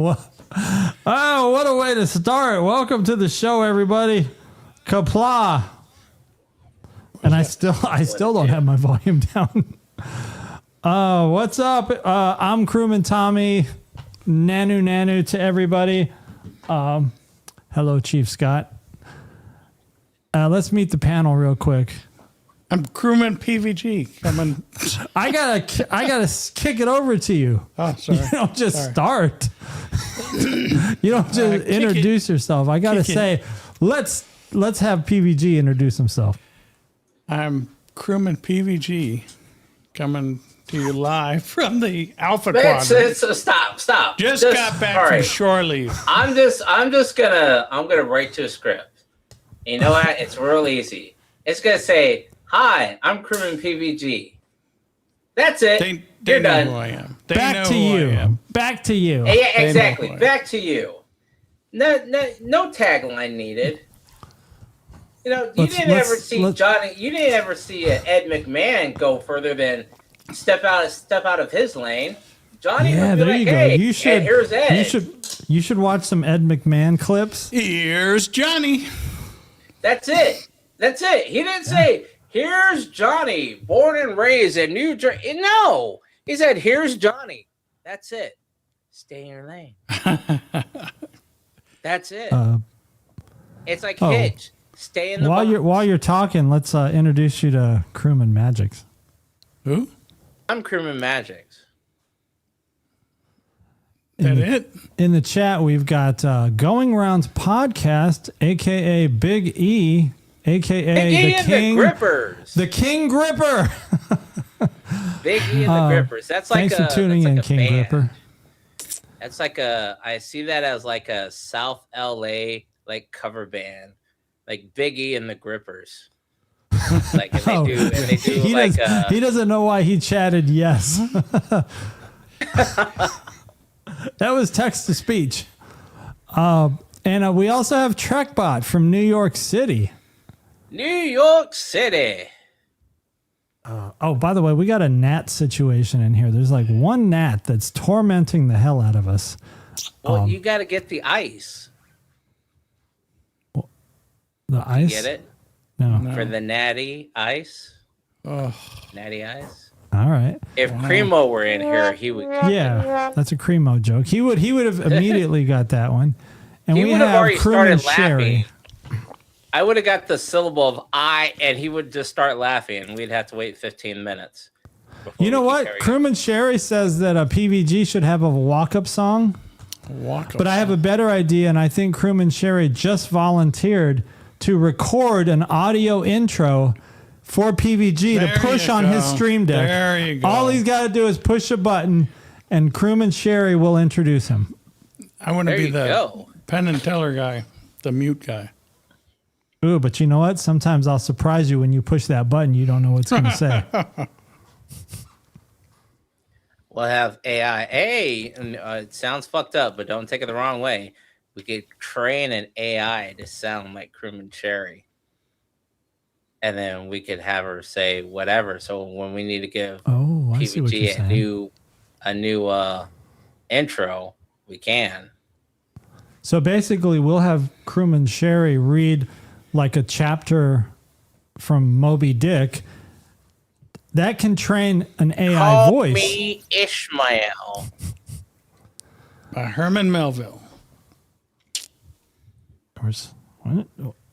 Oh, what a way to start. Welcome to the show, everybody. Kapla. And I still don't have my volume down. What's up? I'm Crewman Tommy. Nanu to everybody. Hello, Chief Scott. Let's meet the panel real quick. I'm Crewman PVG coming. I gotta kick it over to you. Oh, sorry. You don't just start. You don't just introduce yourself. I gotta say, let's have PVG introduce himself. I'm Crewman PVG coming to you live from the Alpha Quadrant. Stop. Just got back from shore leave. I'm gonna write to a script. You know what? It's real easy. It's gonna say, "Hi, I'm Crewman PVG." That's it. They You're know done. who I am. Back to you. Back to you. Yeah, exactly. Back to you. No tagline needed. You know, you didn't ever see Johnny. You didn't ever see Ed McMahon go further than step out of his lane. Johnny, yeah, would be there like, you go. Hey, You should. here's Ed. You should watch some Ed McMahon clips. Here's Johnny. That's it. He didn't say, "Here's Johnny, born and raised in New Jersey." No, he said, "Here's Johnny." That's it. Stay in your lane. That's it. It's like Hitch. Stay in the box. While you're talking, let's introduce you to Crewman Mgyx. Who? I'm Crewman Mgyx. In the chat, we've got Going Rounds Podcast, a.k.a. Big E, a.k.a. the King. The Grippers. The King Gripper. Big E and the Grippers. That's like thanks for tuning in, King band. Gripper. That's like I see that as like a South LA like cover band. Like Big E and the Grippers. Like and they do he doesn't know why he chatted yes. That was text to speech. And we also have TrekBot from New York City. New York City. By the way, we got a gnat situation in here. There's like one gnat that's tormenting the hell out of us. Well, you got to get the ice. The ice? You get it? No. For the natty ice? Oh. Natty ice? All right. If Primo were in here, he would. Yeah, that's a Cremo joke. He would have immediately got that one. And he we would have have already Crewman started Sherry. laughing. I would have got the syllable of I, and he would just start laughing, and we'd have to wait 15 minutes. You know what? Crewman Sherry says that a PVG should have a walk-up song. But I have a better idea, and I think Crewman Sherry just volunteered to record an audio intro for PVG to push on his stream deck. There you go. All he's got to do is push a button, and Crewman Sherry will introduce him. I want to be the Penn and Teller guy, the mute guy. Ooh, but you know what? Sometimes I'll surprise you when you push that button. You don't know what it's going to say. We'll have AI. Hey, it sounds fucked up, but don't take it the wrong way. We could train an AI to sound like Crewman Sherry. And then we could have her say whatever. So when we need to give PVG a new intro, we can. So basically, we'll have Crewman Sherry read like a chapter from Moby Dick. That can train an AI Call voice. Me Ishmael. By Herman Melville.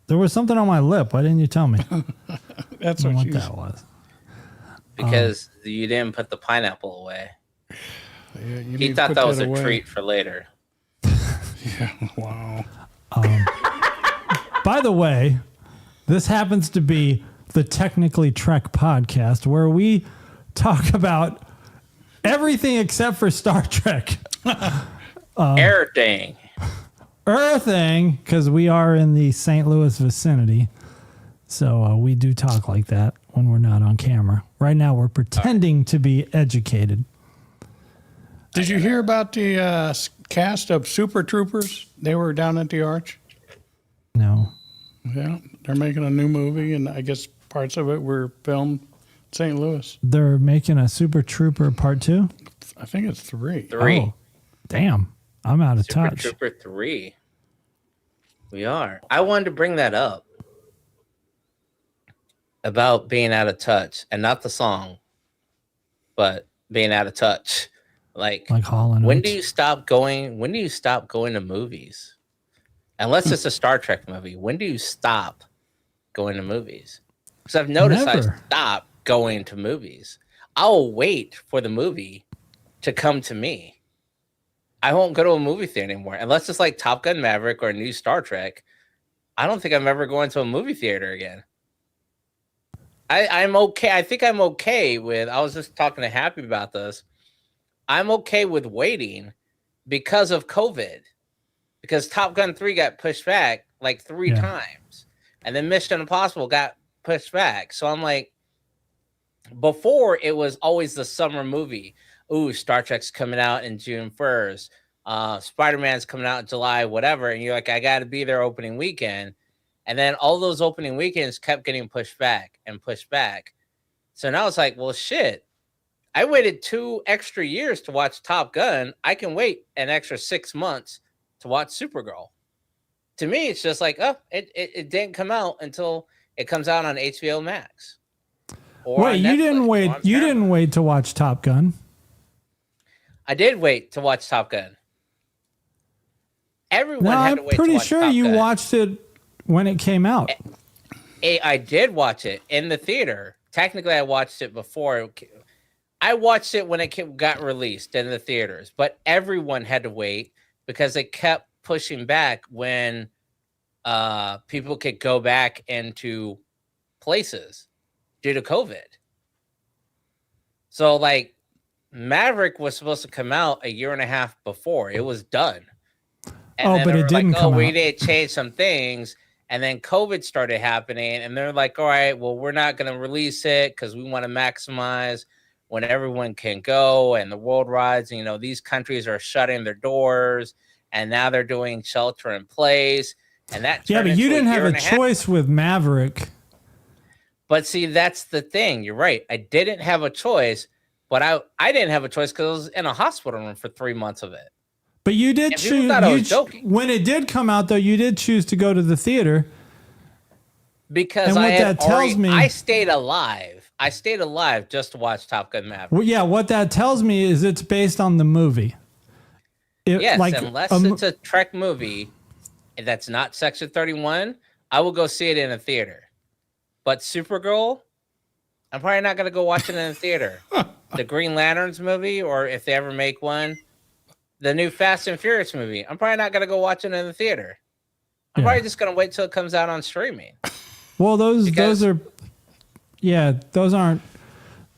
There was something on my lip. Why didn't you tell me? That's what that was. Because you didn't put the pineapple away. Yeah, he thought that was a treat for later. Yeah, wow. By the way, this happens to be the Technically Trek podcast where we talk about everything except for Star Trek. Everything. Everything, because we are in the St. Louis vicinity. So we do talk like that when we're not on camera. Right now, we're pretending to be educated. Did you hear about the cast of Super Troopers? They were down at the Arch. No. Yeah, they're making a new movie, and I guess parts of it were filmed in St. Louis. They're making a Super Trooper Part 2? I think it's 3. Three. Oh, damn. I'm out of Super touch. Trooper 3. We are. I wanted to bring that up about being out of touch, and not the song, but being out of touch. Like Hall and when Oates. do you stop going? When do you stop going to movies? Unless it's a Star Trek movie, when do you stop going to movies? Because I've noticed Never. I stop going to movies. I'll wait for the movie to come to me. I won't go to a movie theater anymore unless it's like Top Gun Maverick or a new Star Trek. I don't think I'm ever going to a movie theater again. I'm okay. I think I'm okay with. I was just talking to Happy about this. I'm okay with waiting because of COVID. Because Top Gun 3 got pushed back like 3 times. And then Mission Impossible got pushed back. So I'm like, before it was always the summer movie. Ooh, Star Trek's coming out in June 1st. Spider-Man's coming out in July, whatever. And you're like, I got to be there opening weekend. And then all those opening weekends kept getting pushed back and pushed back. So now it's like, well, shit. I waited 2 extra years to watch Top Gun. I can wait an extra 6 months to watch Supergirl. To me, it's just like, oh, it didn't come out until it comes out on HBO Max. Wait, you didn't wait. You didn't wait to watch Top Gun. I did wait to watch Top Gun. Everyone had to wait to watch Top Gun. I'm pretty sure you watched it when it came out. I did watch it in the theater. Technically, I watched it before. I watched it when it got released in the theaters, but everyone had to wait because they kept pushing back when people could go back into places due to COVID. So, like, Maverick was supposed to come out a year and a half before. It was done. And but it didn't come out. We did change some things. And then COVID started happening. And they're like, all right, well, we're not going to release it because we want to maximize when everyone can go and the world rides. You know, these countries are shutting their doors. And now they're doing shelter in place. And that but you didn't have a choice with Maverick. But see, that's the thing. You're right. I didn't have a choice. But I didn't have a choice because I was in a hospital room for 3 months of it. But you did choose. When it did come out, though, you did choose to go to the theater. Because I stayed alive. I stayed alive just to watch Top Gun Maverick. Well, yeah, what that tells me is it's based on the movie. Unless it's a Trek movie that's not Section 31, I will go see it in a theater. But Supergirl, I'm probably not going to go watch it in a theater. The Green Lanterns movie, or if they ever make one, the new Fast and Furious movie, I'm probably not going to go watch it in the theater. I'm probably just going to wait till it comes out on streaming. Well, those aren't.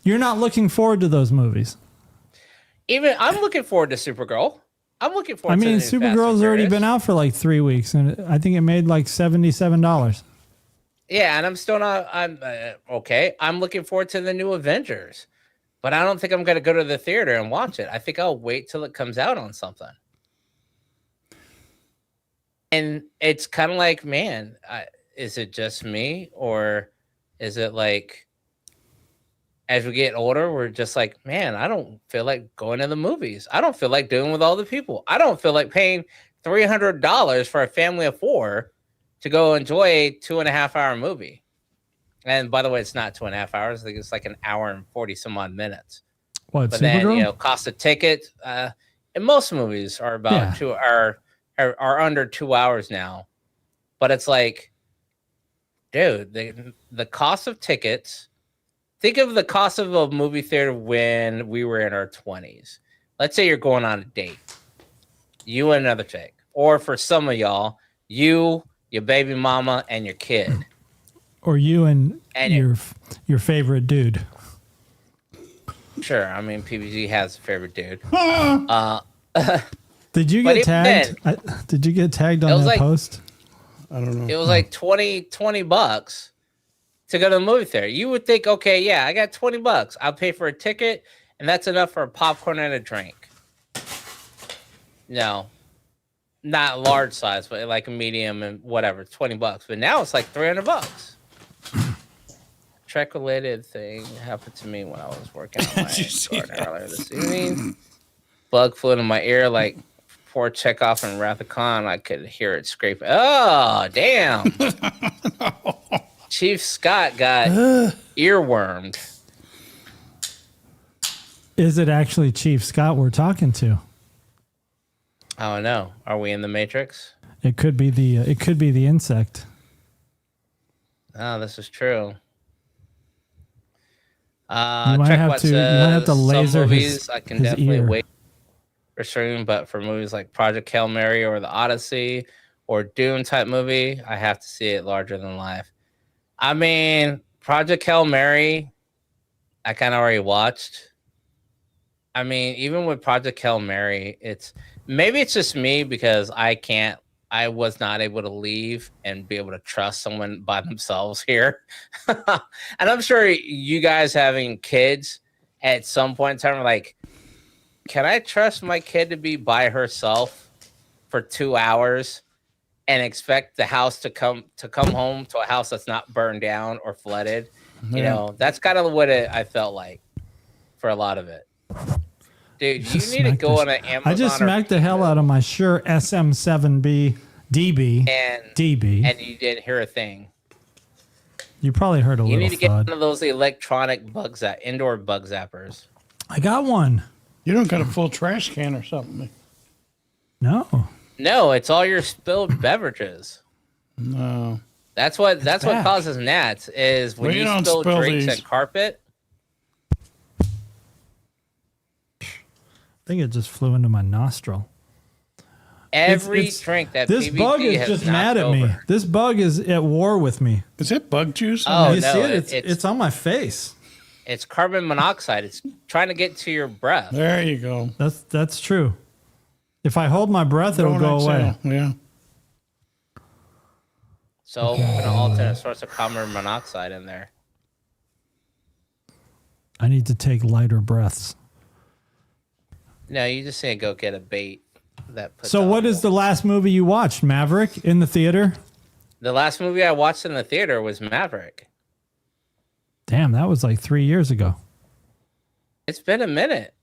You're not looking forward to those movies. Even I'm looking forward to Supergirl. I'm looking forward. Supergirl's already been out for like 3 weeks, and I think it made like $77. Yeah, and I'm still not. I'm okay. I'm looking forward to the new Avengers, but I don't think I'm going to go to the theater and watch it. I think I'll wait till it comes out on something. And it's kind of like, man, is it just me, or is it like, as we get older, we're just like, man, I don't feel like going to the movies. I don't feel like doing with all the people. I don't feel like paying $300 for a family of 4 to go enjoy a 2.5 hour movie. And by the way, it's not 2.5 hours. I think it's like an hour and 40 some odd minutes. What? But Supergirl? then, cost of ticket. And most movies are about are under 2 hours now. But it's like, dude, the cost of tickets. Think of the cost of a movie theater when we were in our 20s. Let's say you're going on a date, you and another chick, or for some of y'all, you, your baby mama, and your kid, or you and your favorite dude. Sure, I mean PBG has a favorite dude. Did you get tagged? Did you get tagged on that post? I don't know. It was like $20 to go to the movie theater. You would think, okay, yeah, I got $20. I'll pay for a ticket, and that's enough for a popcorn and a drink. No, not large size, but like a medium and whatever, $20. But now it's like $300. Trek-related thing happened to me when I was working on my garden earlier this evening. Bug flew in my ear like Before Chekhov and Wrath of Khan, I could hear it scrape. Oh, damn. Chief Scott got earwormed. Is it actually Chief Scott we're talking to? I don't know. Are we in the Matrix? It could be the insect. Oh, this is true. You might check have what to. You might have to says. laser Some movies his, I can his definitely ear. wait for streaming, but for movies like Project Hail Mary or The Odyssey or Dune type movie, I have to see it larger than life. I mean, Project Hail Mary, I kind of already watched. I mean, even with Project Hail Mary, it's just me because I was not able to leave and be able to trust someone by themselves here. And I'm sure you guys having kids at some point in time are like, can I trust my kid to be by herself for 2 hours and expect the house to come home to a house that's not burned down or flooded? Yeah. You know, that's kind of what I felt like for a lot of it. Dude, you need to go on an Amazon. I just smacked the hell out of my Shure SM7B DB. and you didn't hear a thing. You probably heard a You little need to get thud. one of those electronic indoor bug zappers. I got one. You don't got a full trash can or something? No. No, it's all your spilled beverages. No. That's what bad. causes gnats is when Well, you you don't spill spill drinks these. and carpet. I think it just flew into my nostril. Every It's- drink that This PvP bug is has just knocked mad at me. over. This bug is at war with me. Is it bug juice? Oh, You no, see it? it's It's on my face. it's carbon monoxide. It's trying to get to your breath. There you go. That's true. If I hold my breath, it'll Don't go away. exhale. Yeah. So we're gonna alternate source of carbon monoxide in there. I need to take lighter breaths. No, you just need to go get a bait that puts So, out what is the last movie you watched? Maverick in the theater? The last movie I watched in the theater was Maverick. Damn, that was like 3 years ago. It's been a minute.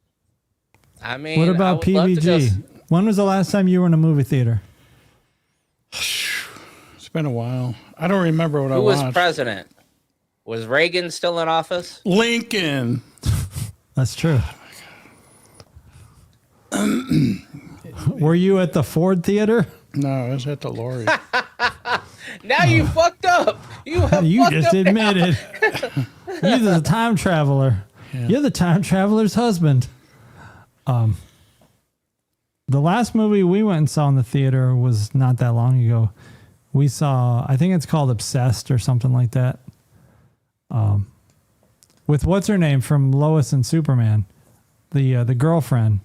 I mean, What I about would love to go PVG? When was the last time you were in a movie theater? It's been a while. I don't remember what I Who was watched. president? Was Reagan still in office? Lincoln. That's true. Were you at the Ford Theater? No, it was at the Lori. Now you fucked up. You have You fucked just up now. admitted. You're the time traveler. Yeah. You're the time traveler's husband. The last movie we went and saw in the theater was not that long ago. We saw, I think it's called Obsessed or something like that. With what's her name from Lois and Superman, the girlfriend.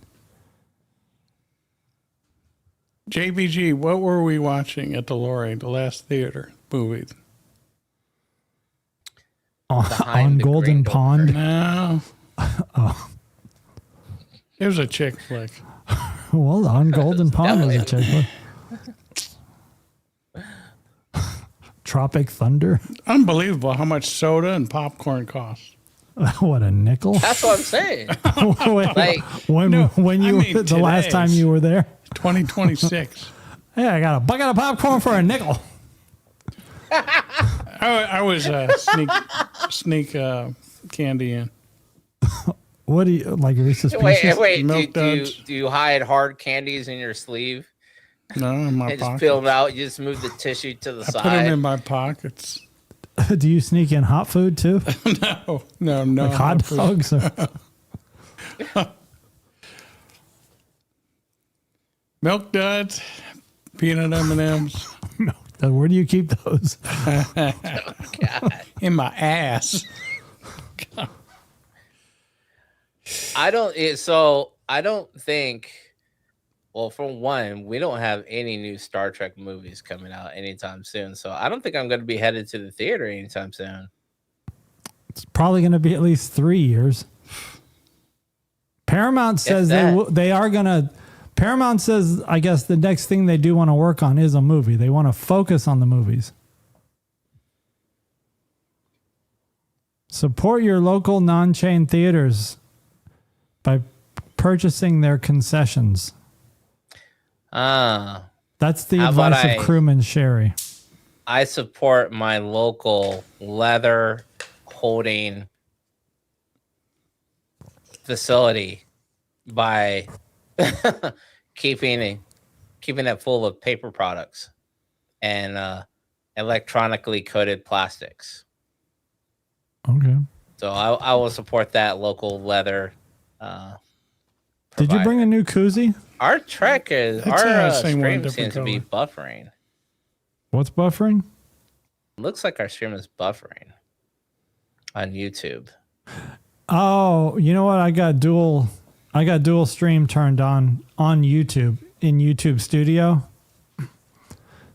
JBG, what were we watching at the Lori, the last theater movie? On Behind the Golden green door. Pond. No. It was a chick flick. Well, on Golden Pond was a chick flick. Tropic Thunder. Unbelievable how much soda and popcorn costs. What, a nickel? That's what I'm saying. Wait, Like, when No, you I mean the last time today's. you were there? 2026. Hey, I got a bucket of popcorn for a nickel. I was sneak candy in. What do you like, Reese's Pieces? wait. Milk duds. Do you hide hard candies in your sleeve? No, in my And just pocket. peel them out. You just move the tissue to the I put them in side. my pockets. Do you sneak in hot food too, No. like hot dogs? Or, Milk duds, peanut M&Ms where do you keep those? God. in my ass. I don't think. Well, for one, we don't have any new Star Trek movies coming out anytime soon. So I don't think I'm going to be headed to the theater anytime soon. It's probably going to be at least 3 years. Paramount says they are going to. Paramount says, I guess the next thing they do want to work on is a movie. They want to focus on the movies. Support your local non-chain theaters by purchasing their concessions. That's the How about advice of crewman Sherry. I support my local leather holding facility by keeping it full of paper products and electronically coated plastics. Okay. So I will support that local leather. Did you bring a new koozie? Our trek is stream seems to be buffering. What's buffering? Looks like our stream is buffering on YouTube. Oh, you know what? I got dual stream turned on YouTube in YouTube Studio.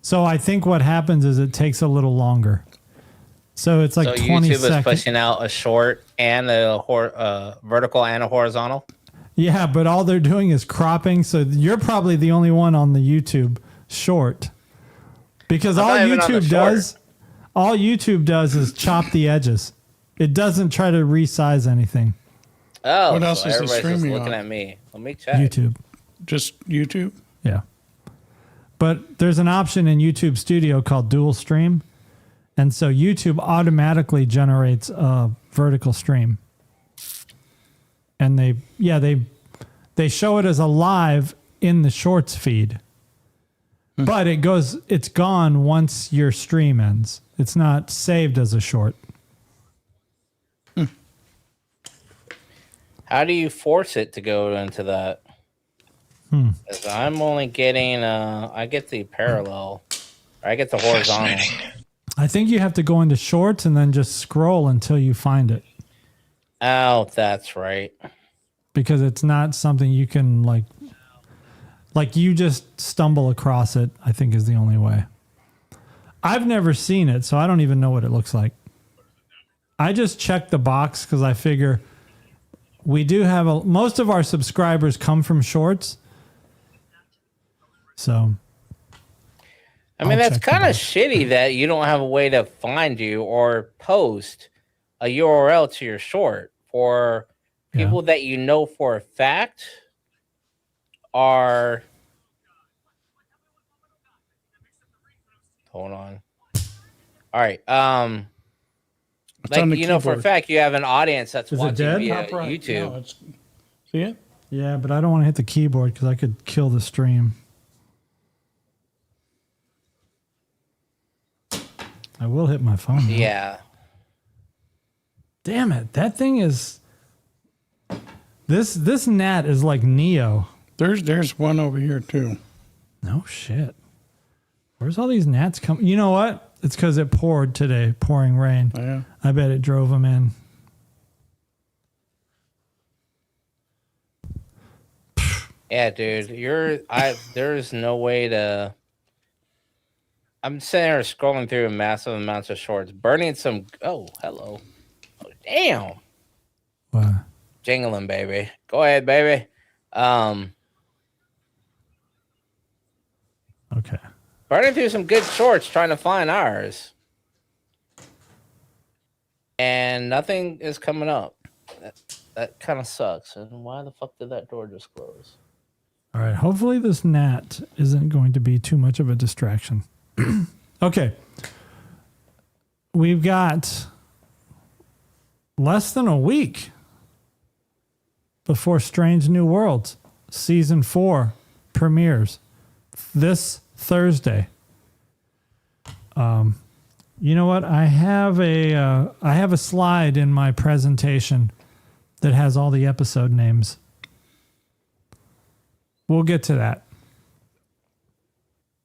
So I think what happens is it takes a little longer. So it's like 20 YouTube seconds. is pushing out a short and a vertical and a horizontal. Yeah, but all they're doing is cropping. So you're probably the only one on the YouTube short. Because all YouTube does is chop the edges. It doesn't try to resize anything. Oh, what else so is the everybody's just streaming looking on? at me. Let me check. YouTube. Just YouTube? Yeah. But there's an option in YouTube Studio called dual stream. And so YouTube automatically generates a vertical stream. And they show it as a live in the shorts feed. But it's gone once your stream ends. It's not saved as a short. How do you force it to go into that? 'Cause I'm only getting I get the parallel. Or I get the horizontal. I think you have to go into shorts and then just scroll until you find it. Oh, that's right. Because it's not something you can like you just stumble across it, I think is the only way. I've never seen it, so I don't even know what it looks like. I just checked the box because I figure we do have most of our subscribers come from shorts. So I mean, that's kind of shitty that you don't have a way to find you or post a URL to your short for people that you know for a fact are. Hold on. All right. Like, you know, for a fact, you have an audience that's watching via YouTube. No, see it? Yeah, but I don't want to hit the keyboard because I could kill the stream. I will hit my phone. Yeah. Damn it. That thing is... This Gnat is like Neo. There's one over here, too. No shit. Where's all these gnats coming? You know what? It's because it poured today, pouring rain. Oh, yeah. I bet it drove them in. Yeah, dude. There's no way to... I'm sitting there scrolling through massive amounts of shorts, burning some... Oh, hello. Oh, damn. What? Jingling, baby. Go ahead, baby. Okay. Burning through some good shorts trying to find ours. And nothing is coming up. That kind of sucks. And why the fuck did that door just close? All right. Hopefully this gnat isn't going to be too much of a distraction. Okay. We've got less than a week before Strange New Worlds Season 4 premieres this Thursday. You know what? I have a slide in my presentation that has all the episode names. We'll get to that.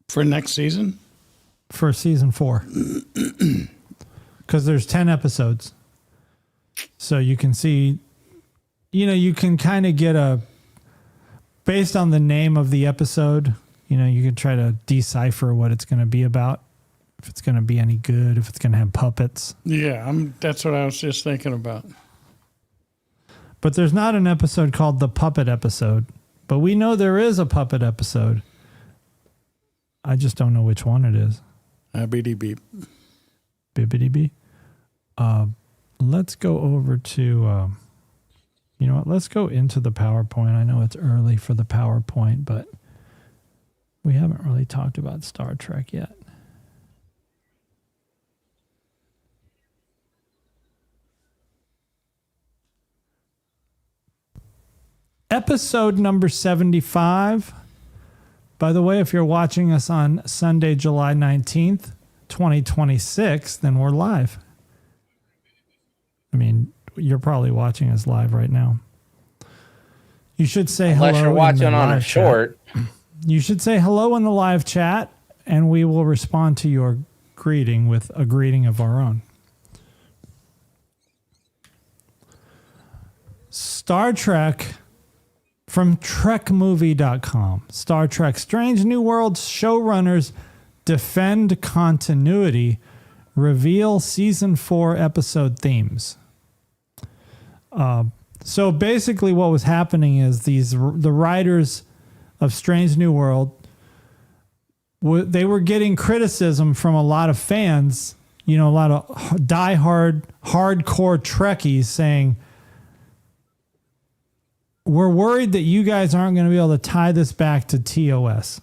For next season? For Season 4. Because there's 10 episodes. So you can see, you can kind of get based on the name of the episode, you can try to decipher what it's going to be about. If it's going to be any good, if it's going to have puppets. Yeah, that's what I was just thinking about. But there's not an episode called the Puppet Episode. But we know there is a Puppet Episode. I just don't know which one it is. Beep beep. Bibbidi bee. Let's go over to, you know what? Let's go into the PowerPoint. I know it's early for the PowerPoint, but We haven't really talked about Star Trek yet. Episode number 75. By the way, if you're watching us on Sunday, July 19th, 2026, then we're live. I mean, you're probably watching us live right now. You should say hello. Unless you're watching on a short. You should say hello in the live chat, and we will respond to your greeting with a greeting of our own. Star Trek from trekmovie.com. Star Trek Strange New Worlds showrunners defend continuity, reveal season 4 episode themes. So basically what was happening is the writers of Strange New World, they were getting criticism from a lot of fans, a lot of hardcore Trekkies saying, we're worried that you guys aren't going to be able to tie this back to TOS.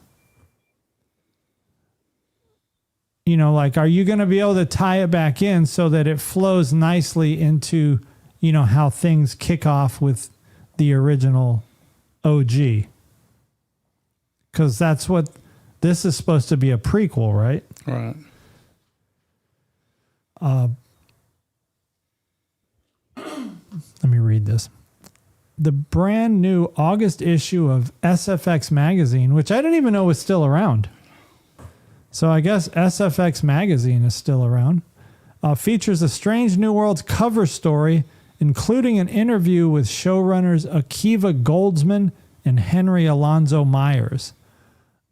Are you going to be able to tie it back in so that it flows nicely into, how things kick off with the original OG? Because that's what this is supposed to be, a prequel, right? Right. Let me read this. The brand new August issue of SFX magazine, which I didn't even know was still around. So I guess SFX magazine is still around, features a Strange New Worlds cover story, including an interview with showrunners Akiva Goldsman and Henry Alonzo Myers.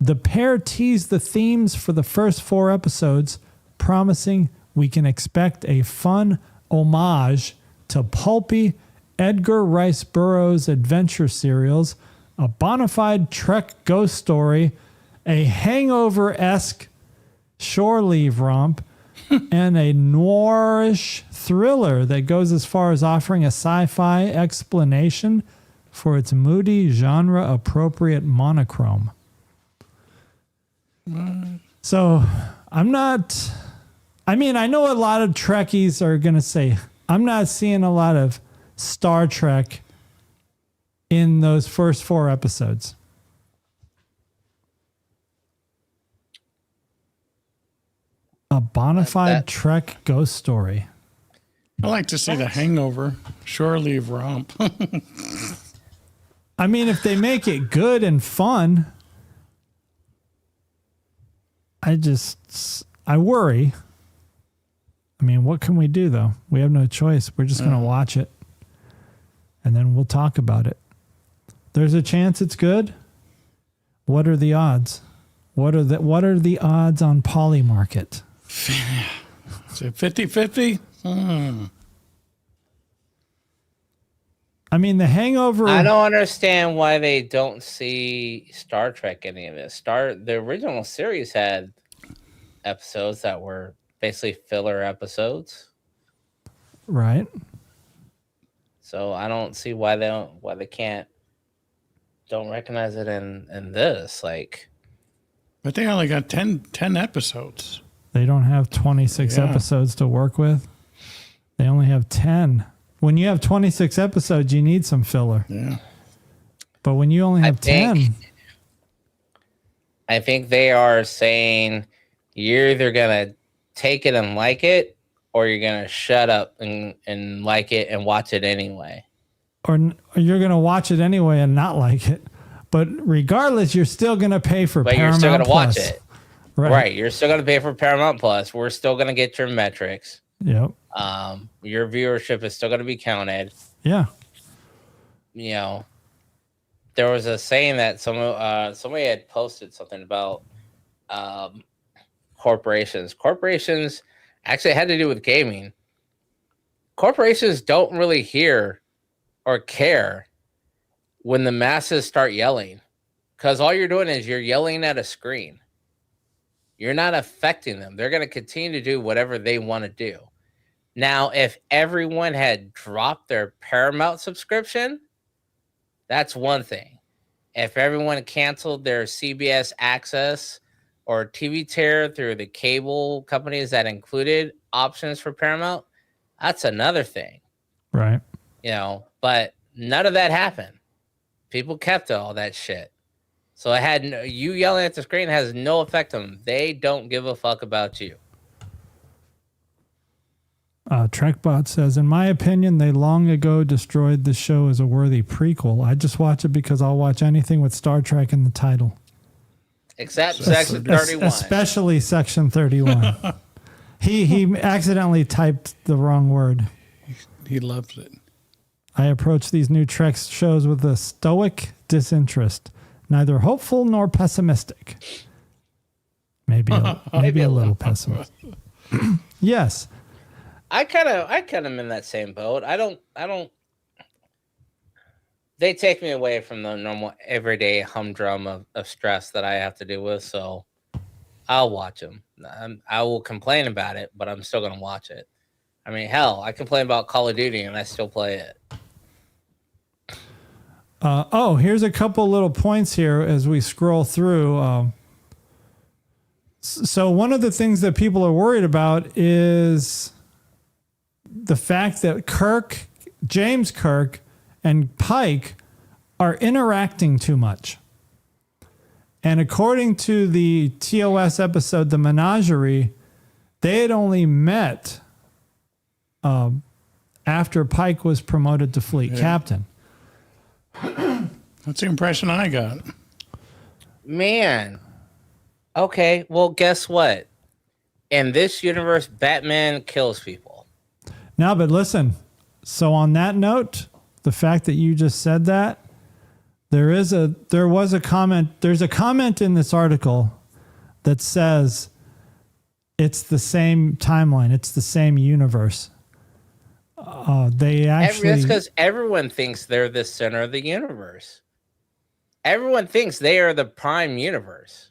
The pair teased the themes for the first 4 episodes, promising we can expect a fun homage to pulpy Edgar Rice Burroughs adventure serials, a bona fide Trek ghost story, a hangover-esque shore leave romp, and a noirish thriller that goes as far as offering a sci-fi explanation for its moody, genre-appropriate monochrome. So I know a lot of Trekkies are going to say, I'm not seeing a lot of Star Trek in those first 4 episodes. A bona fide Trek ghost story. I like to see the Hangover shore leave romp. I mean, if they make it good and fun, I worry. I mean, what can we do, though? We have no choice. We're just going to watch it, and then we'll talk about it. There's a chance it's good. What are the odds? What are the odds on Polymarket? Is it 50-50? I mean, The Hangover. I don't understand why they don't see Star Trek any of this. The original series had episodes that were basically filler episodes, right? So I don't see why they don't recognize it in this. But they only got 10 episodes. They don't have 26 episodes to work with. They only have 10. When you have 26 episodes, you need some filler. Yeah. But when you only have 10. I think they are saying you're either going to take it and like it, or you're going to shut up and like it and watch it anyway. Or you're going to watch it anyway and not like it. But regardless, you're still going to pay for Paramount You're still going to Plus. watch it. Right. You're still going to pay for Paramount Plus. We're still going to get your metrics. Yep. Your viewership is still going to be counted. Yeah. There was a saying that somebody had posted something about corporations. Corporations actually had to do with gaming. Corporations don't really hear or care when the masses start yelling, because all you're doing is you're yelling at a screen. You're not affecting them. They're going to continue to do whatever they want to do. Now, if everyone had dropped their Paramount subscription, that's one thing. if everyone canceled their CBS access or TV tier through the cable companies that included options for Paramount, that's another thing. Right. But none of that happened. People kept all that shit. So it had you yelling at the screen has no effect on them. They don't give a fuck about you. Trekbot says, in my opinion, they long ago destroyed the show as a worthy prequel. I just watch it because I'll watch anything with Star Trek in the title. Except Section 31. Especially Section 31. He accidentally typed the wrong word. He loves it. I approach these new Trek shows with a stoic disinterest, neither hopeful nor pessimistic. Maybe a little pessimistic. Yes. I kind of am in that same boat. I don't. They take me away from the normal everyday humdrum of stress that I have to deal with. So I'll watch them. I will complain about it, but I'm still going to watch it. I mean, hell, I complain about Call of Duty and I still play it. Here's a couple little points here as we scroll through. So one of the things that people are worried about is the fact that James Kirk, and Pike are interacting too much. And according to the TOS episode, The Menagerie, they had only met after Pike was promoted to fleet captain. That's the impression I got. Man. Okay, well, guess what? In this universe, Batman kills people. Now, but listen. So on that note, the fact that you just said that, there's a comment in this article that says it's the same timeline, it's the same universe. That's because everyone thinks they're the center of the universe. Everyone thinks they are the prime universe.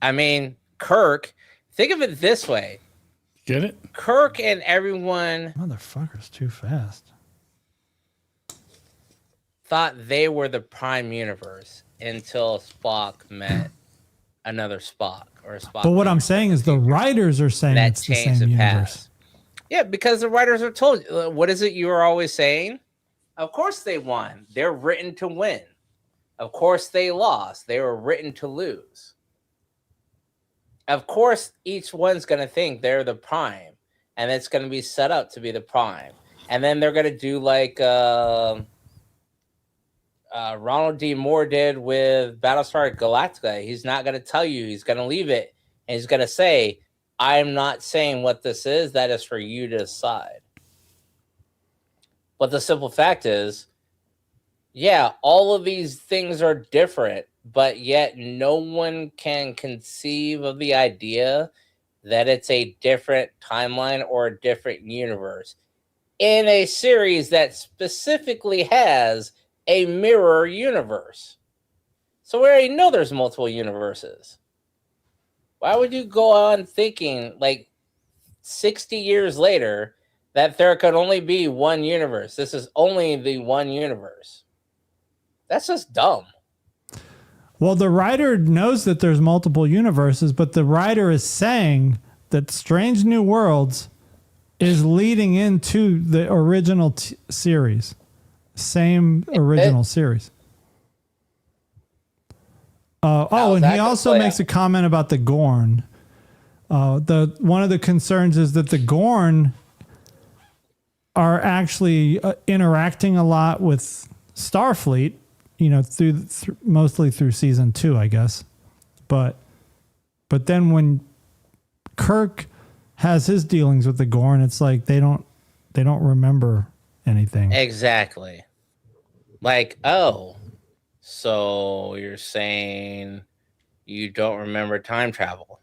I mean, Kirk, think of it this way. Get it? Kirk and everyone... Motherfucker's too fast. ...thought they were the prime universe until Spock met another Spock. But what I'm saying is the writers are saying that it's the same universe. Past. Yeah, because the writers are told... What is it you were always saying? Of course they won. They're written to win. Of course they lost. They were written to lose. Of course, each one's going to think they're the prime, and it's going to be set up to be the prime. And then they're going to do like Ronald D. Moore did with Battlestar Galactica. He's not going to tell you. He's going to leave it, and he's going to say, I'm not saying what this is. That is for you to decide. But the simple fact is, yeah, all of these things are different, but yet no one can conceive of the idea that it's a different timeline or a different universe in a series that specifically has a mirror universe. So we already know there's multiple universes. Why would you go on thinking like 60 years later that there could only be one universe? This is only the one universe. That's just dumb. Well, the writer knows that there's multiple universes, but the writer is saying that Strange New Worlds is leading into the original series. Same original series. And he also makes a comment about the Gorn. One of the concerns is that the Gorn are actually interacting a lot with Starfleet, through mostly through season 2, I guess. But then when Kirk has his dealings with the Gorn, it's like they don't remember anything. Exactly. Like, oh, so you're saying you don't remember time travel.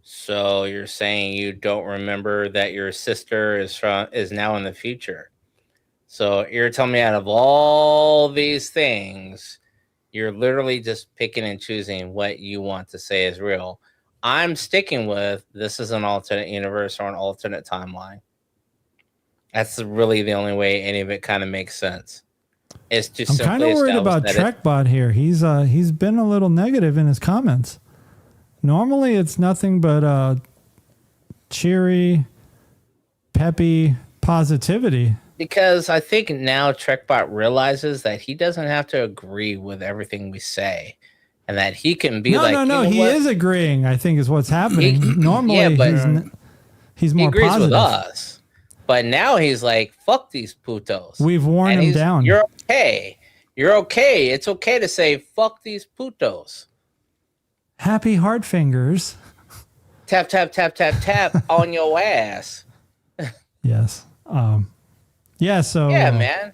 So you're saying you don't remember that your sister is now in the future. So you're telling me out of all these things, you're literally just picking and choosing what you want to say is real. I'm sticking with this is an alternate universe or an alternate timeline. That's really the only way any of it kind of makes sense. It's just I'm kind of worried about TrekBot here. He's been a little negative in his comments. Normally, it's nothing but cheery, peppy positivity. Because I think now TrekBot realizes that he doesn't have to agree with everything we say, and that he can be no. He is agreeing. I think is what's happening. Normally, he's more he agrees positive with us, but now he's like, "Fuck these putos." We've worn him down. You're okay. You're okay. It's okay to say "fuck these putos." Happy heart fingers. Tap tap tap tap tap on your ass. Yes. Yeah. So. Yeah, man.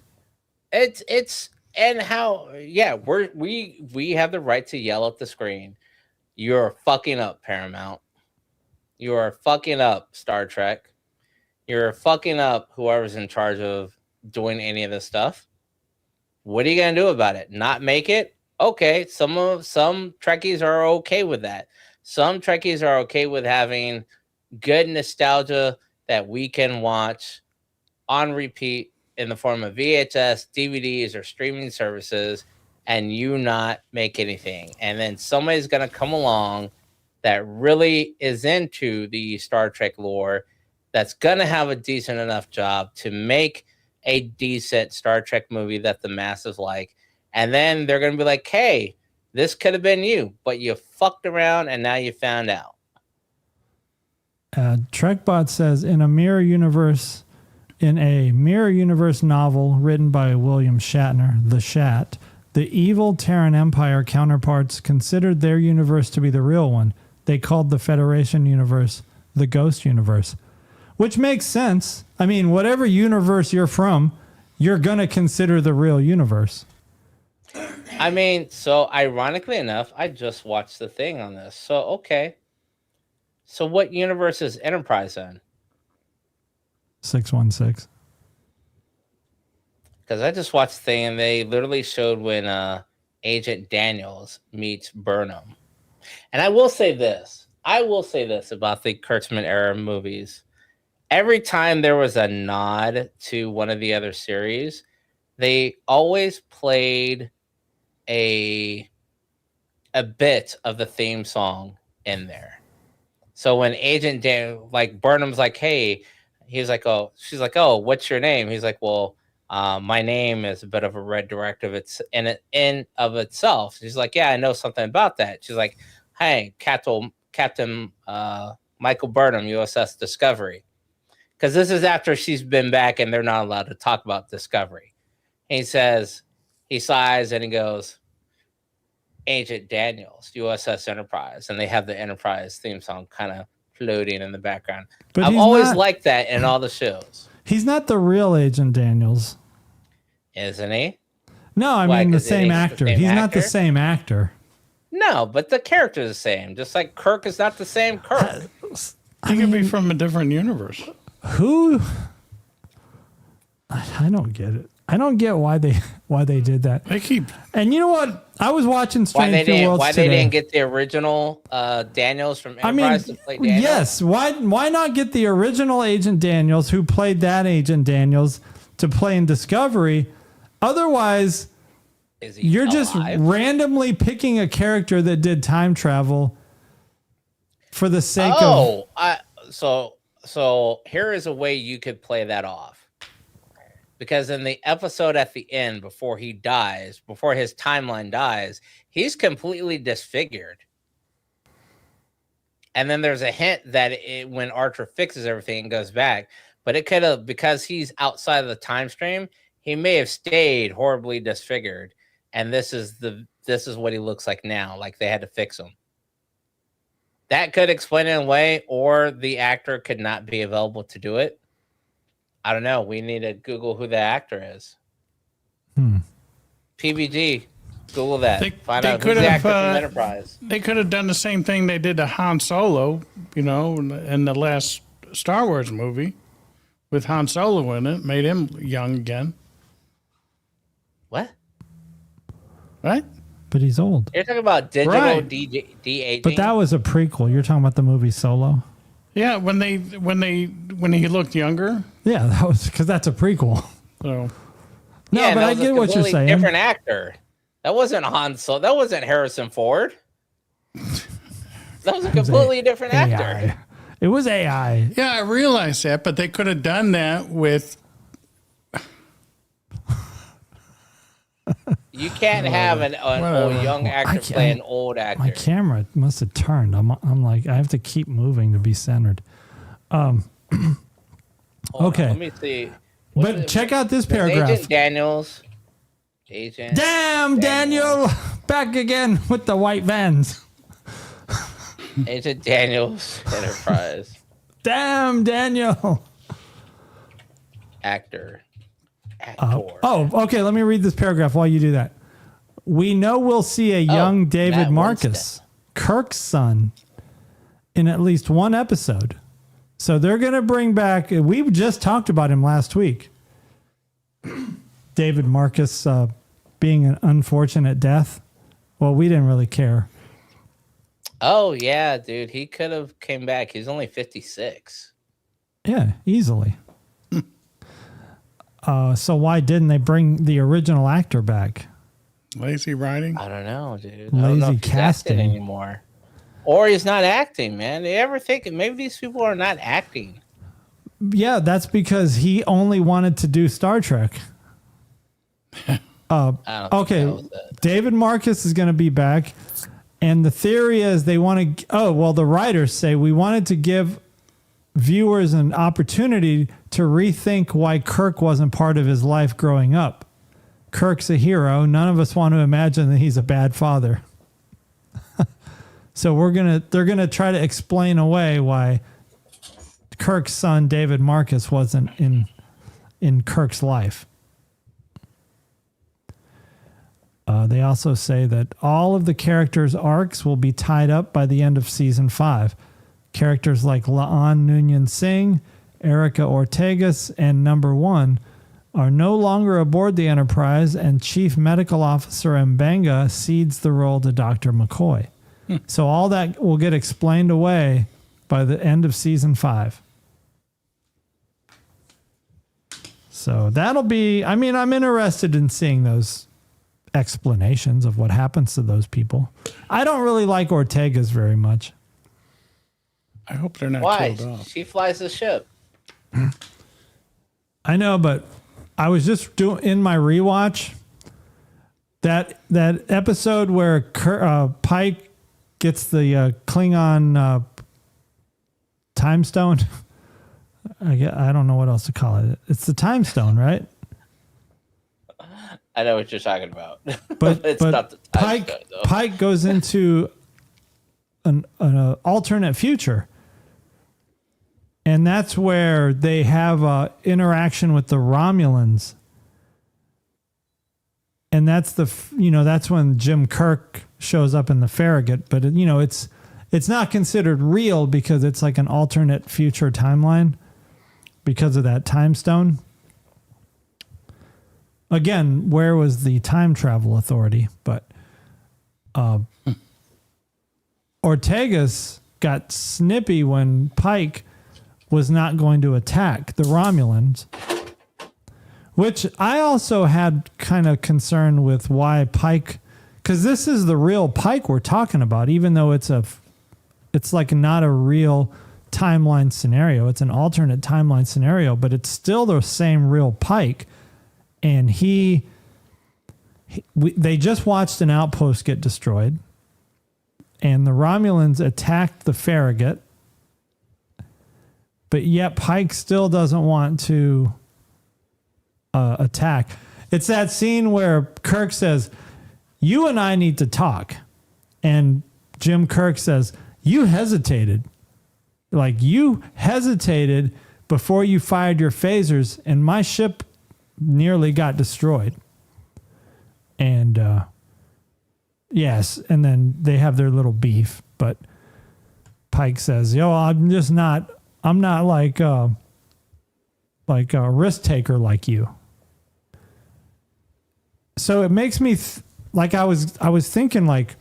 It's and how we have the right to yell at the screen. You're fucking up, Paramount. You are fucking up, Star Trek. You're fucking up whoever's in charge of doing any of this stuff. What are you gonna do about it? Not make it? Okay, some Trekkies are okay with that. Some Trekkies are okay with having good nostalgia that we can watch on repeat in the form of VHS, DVDs, or streaming services, and you not make anything. And then somebody's gonna come along that really is into the Star Trek lore, that's gonna have a decent enough job to make a decent Star Trek movie that the masses like. And then they're going to be like, hey, this could have been you, but you fucked around and now you found out. TrekBot says, in a mirror universe novel written by William Shatner, The Shat, the evil Terran Empire counterparts considered their universe to be the real one. They called the Federation universe the Ghost universe, which makes sense. I mean, whatever universe you're from, you're going to consider the real universe. I mean, so ironically enough, I just watched the thing on this. So, okay. So what universe is Enterprise in? 616. Because I just watched the thing and they literally showed when Agent Daniels meets Burnham. And I will say this about the Kurtzman era movies. Every time there was a nod to one of the other series, they always played a bit of the theme song in there. So when Agent Dan, like Burnham's like, hey, he's like, oh, she's like, oh, what's your name? He's like, well, my name is a bit of a red directive. It's in of itself. She's like, yeah, I know something about that. She's like, hey, Captain Michael Burnham, USS Discovery. Because this is after she's been back and they're not allowed to talk about Discovery. And he says, he sighs and he goes, Agent Daniels, USS Enterprise. And they have the Enterprise theme song kind of floating in the background. But I've always liked that in all the shows. He's not the real Agent Daniels. Isn't he? No, I mean the same actor. He's not the same actor. No, but the character is the same. Just like Kirk is not the same Kirk. He could be from a different universe. Who? I don't get it. I don't get why they did that. And you know what? I was watching Strange New Worlds today. Why they didn't get the original Daniels from Enterprise to play Daniels? Yes. Why not get the original Agent Daniels who played that Agent Daniels to play in Discovery? Otherwise, you're just randomly picking a character that did time travel for the sake of... So here is a way you could play that off. Because in the episode at the end, before he dies, before his timeline dies, he's completely disfigured. And then there's a hint that when Archer fixes everything and goes back, but it could have, because he's outside of the time stream, he may have stayed horribly disfigured. And this is what he looks like now, like they had to fix him. That could explain it in a way, or the actor could not be available to do it. I don't know. We need to Google who the actor is. PBG. Google that. Find out who's the actor from Enterprise. They could have done the same thing they did to Han Solo, in the last Star Wars movie with Han Solo in it. Made him young again. What? Right? But he's old. You're talking about digital de-aging? But that was a prequel. You're talking about the movie Solo? Yeah, when he looked younger. Yeah, that was because that's a prequel. So No, Yeah, but that I was a get what you're completely saying. Different actor. That wasn't Han Solo. That wasn't Harrison Ford. That was a completely different actor. AI. It was AI. Yeah, I realize that, but they could have done that with. You can't have an old young actor play an old actor. My camera must have turned. I'm like, I have to keep moving to be centered. Hold okay. on, let me see. But check out this paragraph. Agent Daniels. Agent. Damn, Daniel! Back again with the white vans. Agent Daniels Enterprise. Damn, Daniel. Actor. Okay. Let me read this paragraph while you do that. We know we'll see a young David Matt Marcus, Winstead. Kirk's son, in at least one episode. So they're going to bring back. We just talked about him last week. David Marcus being an unfortunate death. Well, we didn't really care. Oh yeah, dude. He could have came back. He's only 56. Yeah, easily. So why didn't they bring the original actor back? Lazy writing? I don't know, dude. I don't know Lazy if he's casting acting anymore. Or he's not acting, man. They ever think maybe these people are not acting? Yeah, that's because he only wanted to do Star Trek. Okay, David Marcus is going to be back, and the theory is they want to. Oh, well, the writers say we wanted to give viewers an opportunity to rethink why Kirk wasn't part of his life growing up. Kirk's a hero. None of us want to imagine that he's a bad father. So they're gonna try to explain away why Kirk's son David Marcus wasn't in Kirk's life. They also say that all of the characters' arcs will be tied up by the end of season 5. Characters like Laan Noonien Singh, Erica Ortegas, and Number One are no longer aboard the Enterprise, and Chief Medical Officer Mbanga cedes the role to Dr. McCoy. So all that will get explained away by the end of season 5. So that'll be, I mean, I'm interested in seeing those explanations of what happens to those people. I don't really like Ortegas very much. I hope they're not Why? killed off. She flies the ship. I know, but I was just doing in my rewatch that episode where Pike gets the Klingon time stone. I don't know what else to call it. It's the time stone, right? I know what you're talking about. But It's not the time stone, though. Pike goes into an alternate future. And that's where they have a interaction with the Romulans. And that's that's when Jim Kirk shows up in the Farragut, but it's not considered real because it's like an alternate future timeline because of that time stone. Again, where was the time travel authority? But Ortegas got snippy when Pike was not going to attack the Romulans, which I also had kind of concern with why Pike, because this is the real Pike we're talking about, even though it's like not a real timeline scenario. It's an alternate timeline scenario, but it's still the same real Pike. And they just watched an outpost get destroyed, and the Romulans attacked the Farragut, but yet Pike still doesn't want to attack. It's that scene where Kirk says, "You and I need to talk," and Jim Kirk says, "You hesitated. Like, you hesitated before you fired your phasers, and my ship nearly got destroyed." And yes, and then they have their little beef, but Pike says, I'm not like a risk taker like you. So it makes me I was thinking, like,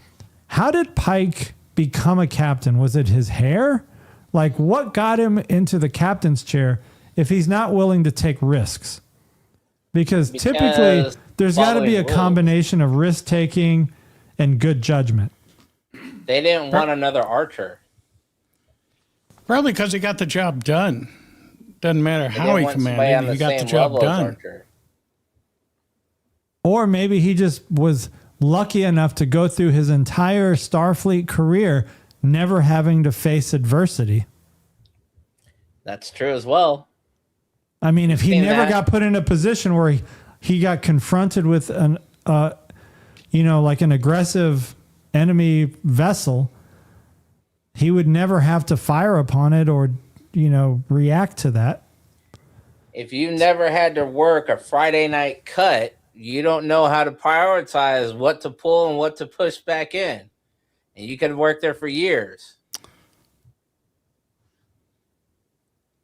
how did Pike become a captain? Was it his hair? Like, what got him into the captain's chair if he's not willing to take risks? Because typically there's got to be a following rules. combination of risk taking and good judgment. They didn't want another Archer. Probably because he got the job done. Doesn't matter They how didn't he want somebody on commanded, he got the same job level as done. Archer. Or maybe he just was lucky enough to go through his entire Starfleet career never having to face adversity. That's true as well. I mean, if he Seen never that. got put in a position where he got confronted with an, like an aggressive enemy vessel, he would never have to fire upon it or, react to that. If you never had to work a Friday night cut, you don't know how to prioritize what to pull and what to push back in. And you could work there for years.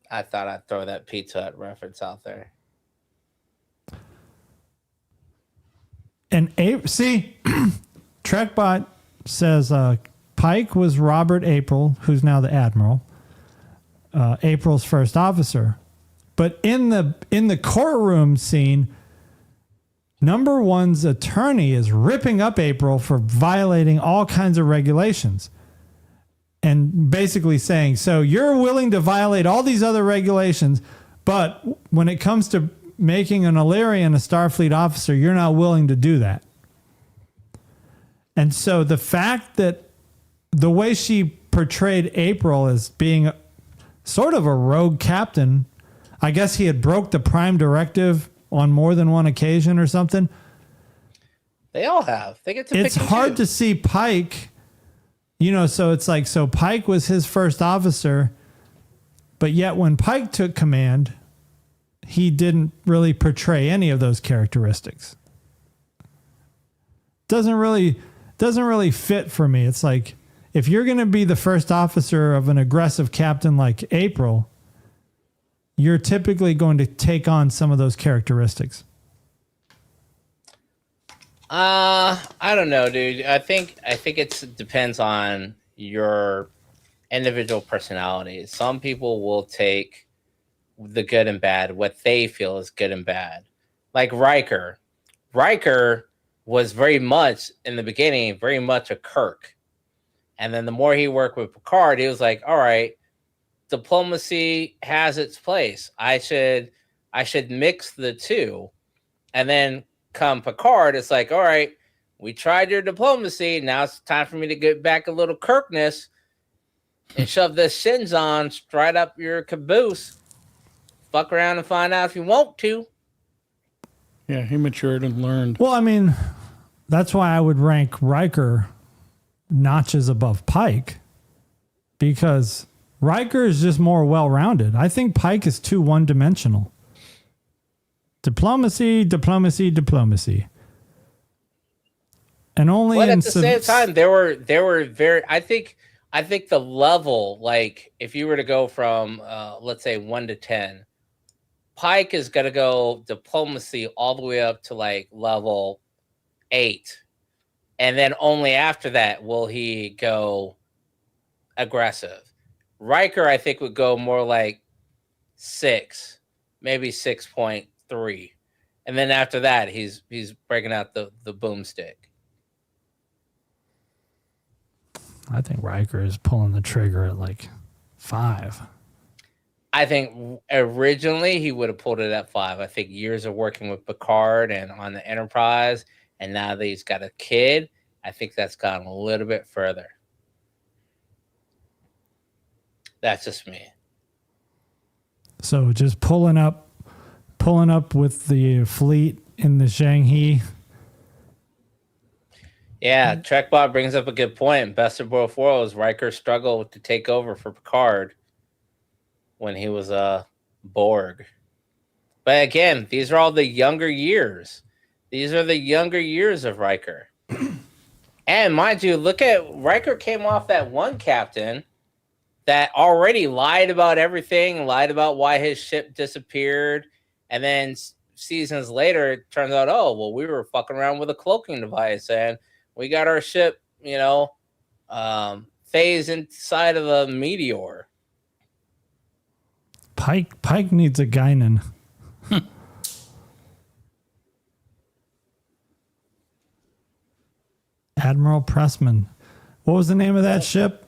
I thought I'd throw that Pizza Hut reference out there. And see, Trekbot says Pike was Robert April, who's now the admiral, April's first officer. But in the courtroom scene, number one's attorney is ripping up April for violating all kinds of regulations. And basically saying, so you're willing to violate all these other regulations, but when it comes to making an Illyrian a Starfleet officer, you're not willing to do that. And so the fact that the way she portrayed April as being sort of a rogue captain, I guess he had broke the prime directive on more than one occasion or something. They all have. They get to It's pick and hard choose. to see Pike, so it's like, so Pike was his first officer, but yet when Pike took command, he didn't really portray any of those characteristics. Doesn't really fit for me. It's like, if you're going to be the first officer of an aggressive captain like April, you're typically going to take on some of those characteristics. I don't know, dude. I think it depends on your individual personality. Some people will take the good and bad, what they feel is good and bad. Like Riker. Riker was very much, in the beginning, very much a Kirk. And then the more he worked with Picard, he was like, all right, diplomacy has its place. I should mix the two. And then come Picard, it's like, all right, we tried your diplomacy. Now it's time for me to get back a little Kirkness and shove this Shinzon straight up your caboose. Fuck around and find out if you want to. Yeah, he matured and learned. Well, I mean, that's why I would rank Riker notches above Pike, because Riker is just more well-rounded. I think Pike is too one-dimensional. Diplomacy. And only But in at the same time, there were very. I think the level, like if you were to go from let's say 1 to 10, Pike is gonna go diplomacy all the way up to like level 8, and then only after that will he go aggressive. Riker, I think, would go more like 6, maybe 6.3, and then after that, he's breaking out the boomstick. I think Riker is pulling the trigger at like 5. I think originally he would have pulled it at 5. I think years of working with Picard and on the Enterprise, and now that he's got a kid, I think that's gone a little bit further. That's just me. So just pulling up with the fleet in the Shanghi. Yeah, Trekbot brings up a good point. Best of both worlds, Riker struggled to take over for Picard when he was a Borg. But again, these are all the younger years. These are the younger years of Riker. And mind you, look at Riker came off that one captain that already lied about everything, lied about why his ship disappeared. And then seasons later, it turns out, oh, well, we were fucking around with a cloaking device and we got our ship, phased inside of a meteor. Pike needs a Guinan. Admiral Pressman. What was the name of that ship?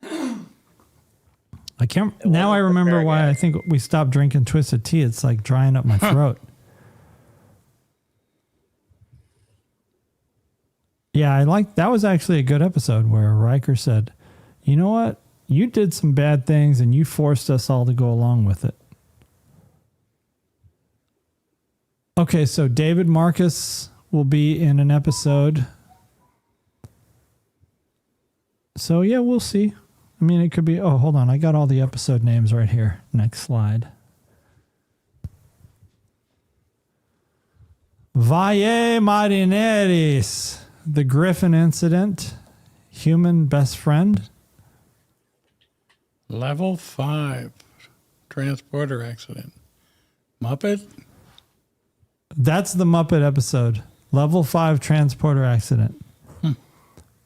I can't. Now I remember why I think we stopped drinking Twisted Tea. It's like drying up my throat. Yeah, I like that was actually a good episode where Riker said, "You know what? You did some bad things and you forced us all to go along with it." Okay, so David Marcus will be in an episode. So yeah, we'll see. I mean, it could be... Oh, hold on. I got all the episode names right here. Next slide. Valle Marineris. The Griffin Incident. Human Best Friend. Level 5. Transporter accident. Muppet? That's the Muppet episode. Level 5 transporter accident.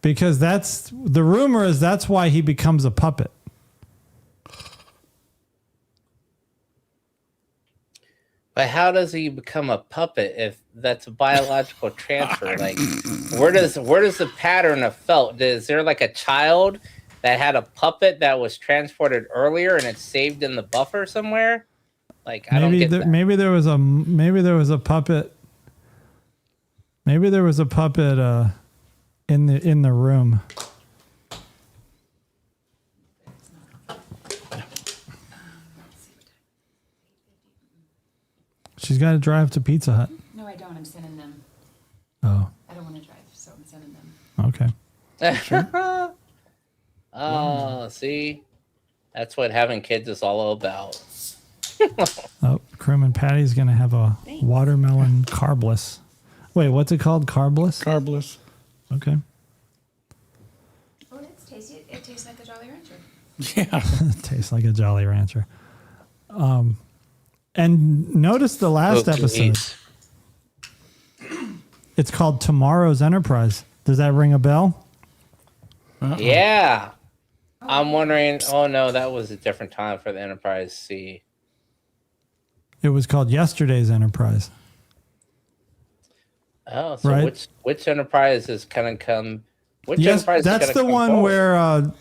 Because that's... The rumor is that's why he becomes a puppet. But how does he become a puppet if that's a biological transfer? Like, where does the pattern of felt? Is there like a child that had a puppet that was transported earlier and it's saved in the buffer somewhere? Like, I don't get that. Maybe there was a puppet. Maybe there was a puppet in the room. She's got to drive to Pizza Hut. No, I don't. I'm sending them. Oh. I don't want to drive, so I'm sending them. Okay. Sure. Oh, see? That's what having kids is all about. Oh, Crewman Patty's going to have a watermelon carbless. Wait, what's it called? Carbless? Carbless. Okay. Oh, it's tasty. It tastes like a Jolly Rancher. Yeah. Tastes like a Jolly Rancher. And notice the last episode. It's called Tomorrow's Enterprise. Does that ring a bell? Yeah. I'm wondering. Oh, no, that was a different time for the Enterprise C. It was called Yesterday's Enterprise. Oh, so right? which Enterprise is going to come? Which Yes, Enterprise that's is gonna the come one forward? where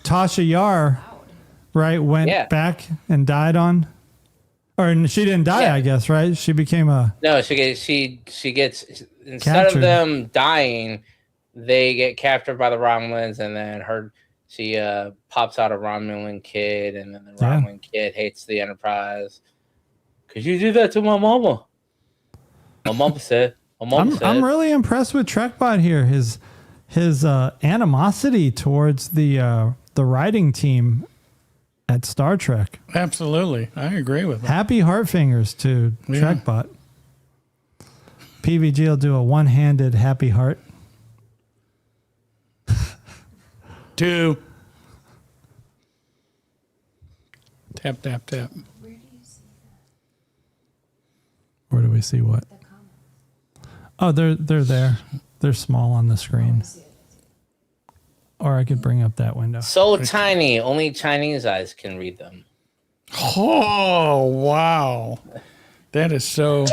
Tasha Yar, right, went back and died on. Or she didn't die, I guess, right? She became a... No, she gets instead captured. of them dying, they get captured by the Romulans, and then she pops out a Romulan kid, and then the Romulan kid hates the Enterprise. Could you do that to my mama? My mama said. I'm really impressed with TrekBot here. His animosity towards the writing team at Star Trek. Absolutely. I agree with that. Happy heart fingers to TrekBot. PVG will do a one-handed happy heart. 2. Tap, tap, tap. Where do you see Where do we see what? the comments? Oh, they're there. They're small on the screen. Or I could bring up that window. So tiny, only Chinese eyes can read them. Oh, wow. That is so...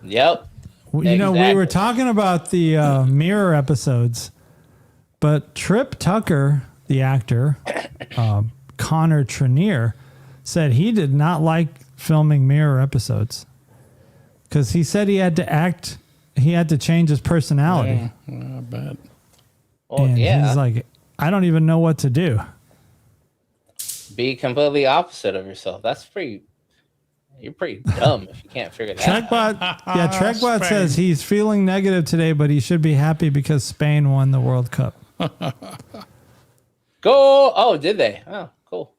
Yep. You know, we were talking about the mirror episodes, but Trip Tucker, the actor, Connor Trenier, said he did not like filming mirror episodes because he said he had to change his personality. Yeah, I bet. Well, and yeah. he's like, I don't even know what to do. Be completely opposite of yourself. You're pretty dumb if you can't figure that out. TrekBot Spain. says he's feeling negative today, but he should be happy because Spain won the World Cup. Go! Oh, did they? Oh, cool.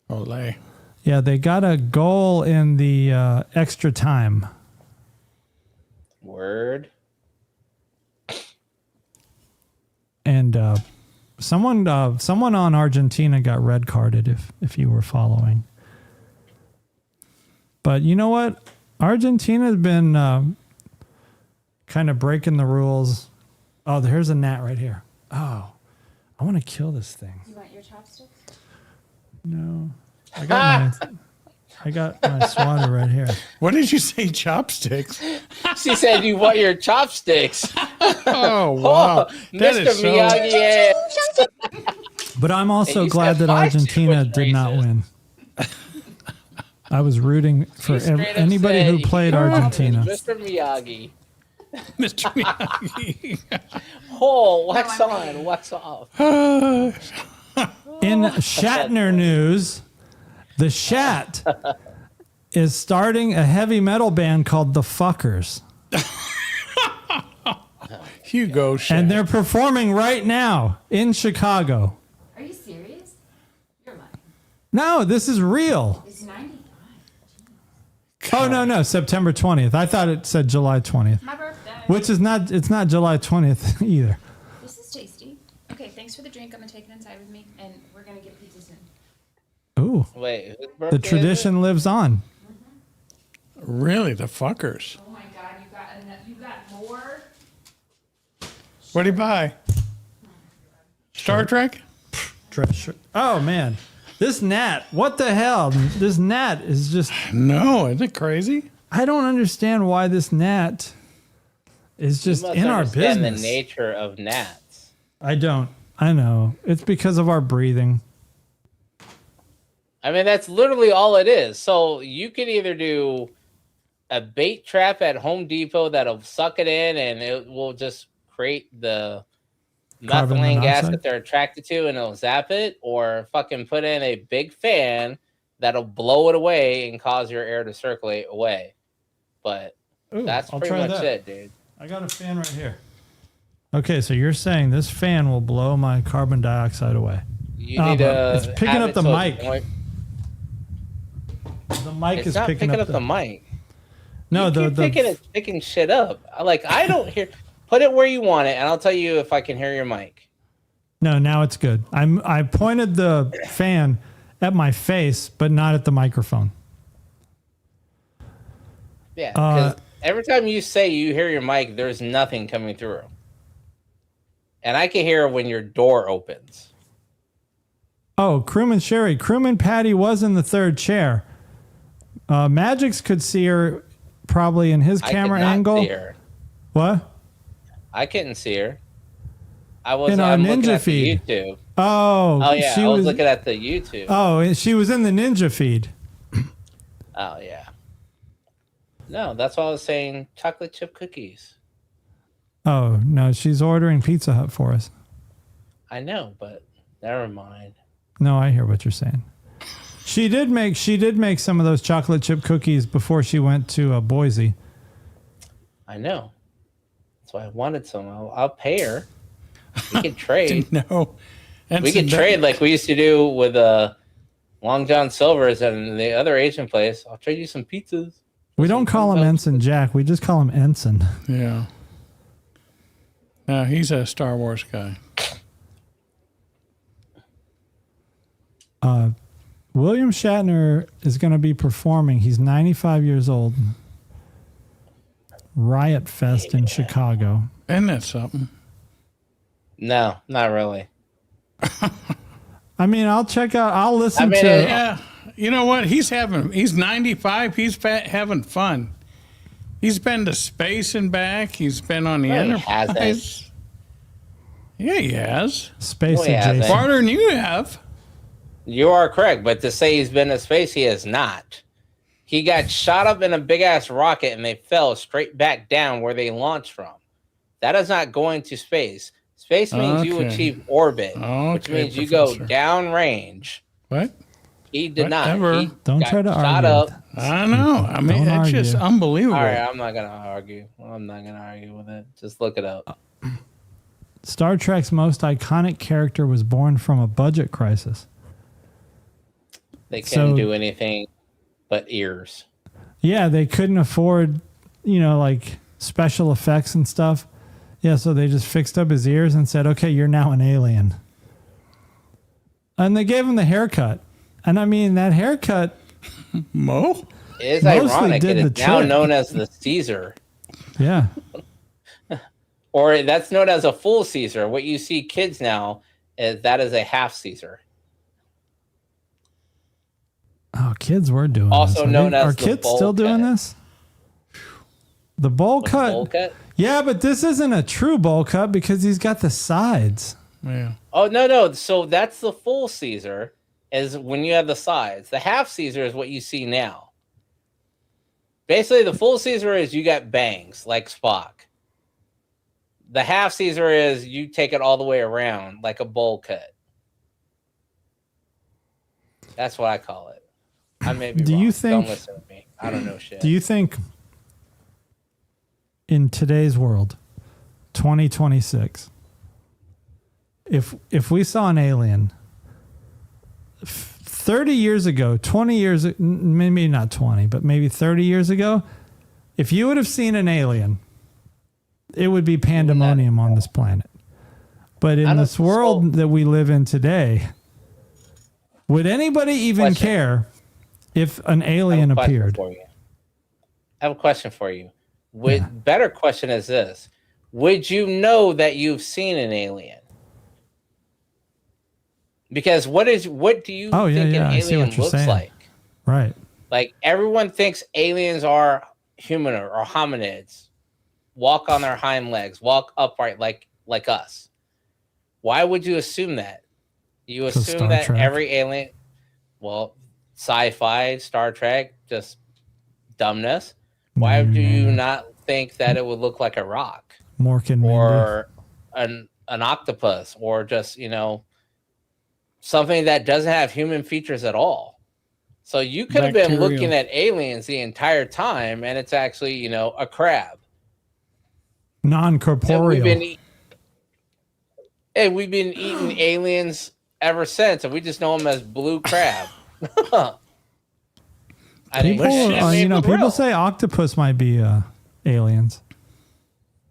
Olay. Yeah, they got a goal in the extra time. Word. And someone on Argentina got red carded if you were following. But you know what? Argentina's been kind of breaking the rules. Oh, there's a gnat right here. Oh, I want to kill this thing. You want your chopsticks? No, I got my. I got my swatter right here. What did you say? Chopsticks? She said you want your chopsticks. Oh wow, that Mr. is so. Miyagi. But I'm also you glad said that Pike Argentina was did not racist. win. I was rooting for Straight up anybody said who played you are Argentina. Mr. Miyagi. Mr. Miyagi. Oh, wax on, wax off. In Shatner news, the Shat is starting a heavy metal band called the Fuckers. Hugo, And they're performing right now in Chicago. Are you serious? You're lying. No, this is real. It's 95. Oh, no, September 20th. I thought it said July 20th, My birthday. which is not, it's not July 20th either. This is tasty. Okay, thanks for the drink. I'm gonna take it inside with me, and we're gonna get pizza soon. Ooh, Wait, whose birthday the is it? tradition lives on. really the fuckers. Oh my God, you got enough. You got more. What do you buy? Star Trek? Dress shirt. Oh, man. This Gnat, what the hell? This Gnat is just, No, isn't it crazy? I don't understand why this Gnat is You just must in our understand business. the nature of gnats. I don't. I know. It's because of our breathing. I mean, that's literally all it is. So you could either do a bait trap at Home Depot that'll suck it in and it will just create the Carbon methylene gas monoxide? that they're attracted to and it'll zap it, or fucking put in a big fan that'll blow it away and cause your air to circulate away. But Ooh, that's I'll pretty try much that. it, dude. I got a fan right here. Okay, so you're saying this fan will blow my carbon dioxide away. You Oh, need but to. it's picking have up it the so it's mic. going- The mic It's is not picking up the mic. No, You keep picking shit up. I don't hear. Put it where you want it, and I'll tell you if I can hear your mic. No, now it's good. I pointed the fan at my face, but not at the microphone. Yeah, because every time you say you hear your mic, there's nothing coming through, and I can hear when your door opens. Oh, Crewman Sherry. Crewman Patty was in the third chair. Mgyx could see her probably in his camera I could not angle. see her. What? I couldn't see her. I'm In our looking ninja at feed. the YouTube. Oh, Oh yeah, she I was was. looking at the YouTube. Oh, she was in the ninja feed. Oh yeah. No, that's why I was saying chocolate chip cookies. Oh no, she's ordering Pizza Hut for us. I know, but never mind. No, I hear what you're saying. She did make some of those chocolate chip cookies before she went to Boise. I know. That's why I wanted some. I'll pay her. We can trade. No. We can trade like we used to do with Long John Silver's and the other Asian place. I'll trade you some pizzas. We don't call him Ensign Jack. We just call him Ensign. Yeah. No, he's a Star Wars guy. William Shatner is going to be performing. He's 95 years old. Riot Fest in Chicago. Isn't that something? No, not really. I mean, I'll check out. I'll listen to. Yeah. You know what? He's 95. He's having fun. He's been to space and back. He's been on the No, he Enterprise. hasn't. Yeah, he has. Space No, he hasn't. adjacent. Farther than you have. You are correct, but to say he's been to space, he has not. He got shot up in a big ass rocket and they fell straight back down where they launched from. That is not going to space. Space means you Okay. achieve orbit, which Okay, means you go Professor. downrange. What? He did Whatever. not. He Don't got try to shot argue. up. I know. I mean, Don't that's just argue. unbelievable. All right, I'm not gonna argue. I'm not gonna argue with it. Just look it up. Star Trek's most iconic character was born from a budget crisis. They couldn't So- do anything but ears. Yeah, they couldn't afford, like special effects and stuff. Yeah, so they just fixed up his ears and said, "Okay, you're now an alien." And they gave him the haircut. And I mean, that haircut, Mo? It is Mostly ironic. did It is the now trick. known as the Caesar, yeah. or that's known as a full Caesar. What you see kids now is that is a half Caesar. Oh, kids were doing Also this. known as Are the kids bowl still doing cut. this? The bowl What's cut? bowl cut? Yeah, but this isn't a true bowl cut because he's got the sides. Yeah. Oh no. So that's the full Caesar, is when you have the sides. The half Caesar is what you see now. Basically, the full Caesar is you got bangs like Spock. The half Caesar is you take it all the way around like a bowl cut. That's what I call it. I may be wrong. Don't listen to me. I don't know shit. Do you think in today's world, 2026, if we saw an alien 30 years ago, 20 years, maybe not 20, but maybe 30 years ago, if you would have seen an alien, it would be pandemonium on this planet. But in this world that we live in today, would anybody even care if an alien appeared? I have a question for you. Better question is this. Would you know that you've seen an alien? Because what do you think an alien looks like? Right. Like everyone thinks aliens are human or hominids, walk on their hind legs, walk upright like us. Why would you assume that? You assume that every alien, well, sci-fi, Star Trek, just dumbness. Why do you not think that it would look like a rock or an octopus or just, something that doesn't have human features at all? So you could have been looking at aliens the entire time, and it's actually, a crab. Non-corporeal. And we've been eating aliens ever since, and we just know them as blue crab. People say octopus might be aliens.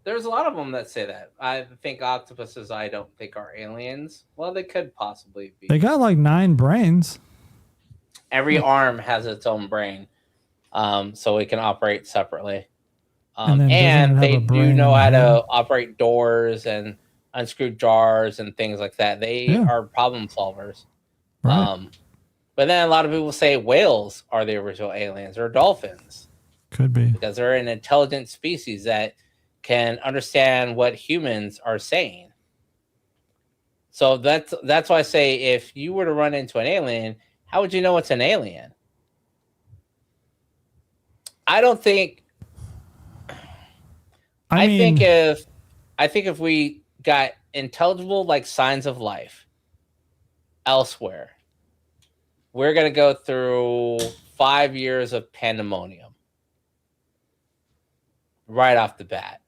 There's a lot of them that say that. I think octopuses, I don't think are aliens. Well, they could possibly be. They got like 9 brains. Every arm has its own brain, so it can operate separately. And they do know how to operate doors and unscrew jars and things like that. They are problem solvers. Right. But then a lot of people say whales are the original aliens, or dolphins. Could be. Because they're an intelligent species that can understand what humans are saying. So that's why I say, if you were to run into an alien, how would you know it's an alien? I think if we got intelligible like signs of life elsewhere, we're going to go through 5 years of pandemonium right off the bat.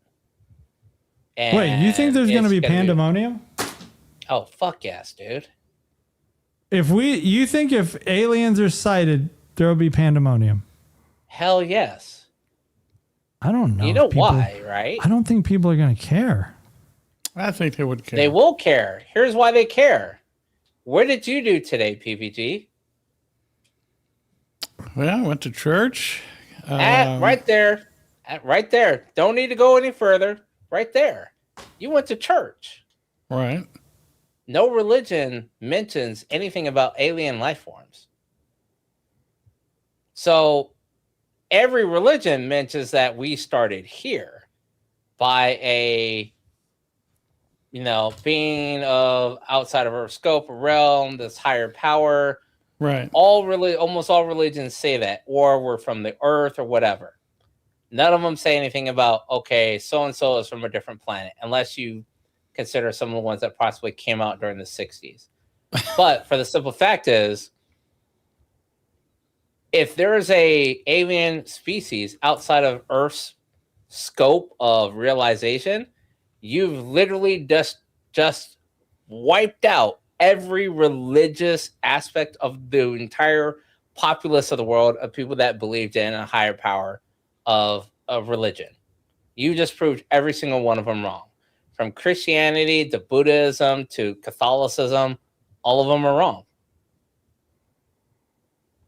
And wait, you think there's going to be pandemonium? Oh, fuck yes, dude. You think if aliens are sighted, there will be pandemonium? Hell yes. I don't know. You know why, right? I don't think people are going to care. I think they would care. They will care. Here's why they care. What did you do today, PPG? Well, I went to church. Right there. Right there. Don't need to go any further. Right there. You went to church. Right. No religion mentions anything about alien life forms. So every religion mentions that we started here by a, being of outside of our scope, realm, this higher power. Right. Almost all religions say that, or we're from the earth or whatever. None of them say anything about, okay, so-and-so is from a different planet, unless you consider some of the ones that possibly came out during the 60s. But for the simple fact is, if there is a alien species outside of Earth's scope of realization, you've literally just wiped out every religious aspect of the entire populace of the world of people that believed in a higher power of religion. You just proved every single one of them wrong. From Christianity to Buddhism to Catholicism, all of them are wrong.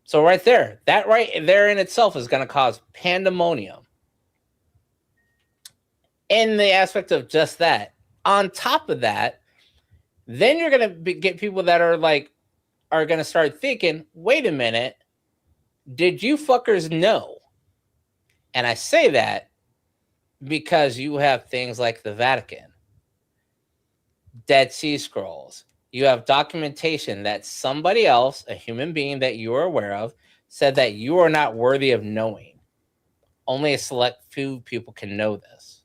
So right there, that right there in itself is going to cause pandemonium. In the aspect of just that. On top of that, then you're going to get people that are going to start thinking, wait a minute, Did you fuckers know? And I say that because you have things like the Vatican, Dead Sea Scrolls. You have documentation that somebody else, a human being that you are aware of, said that you are not worthy of knowing. Only a select few people can know this.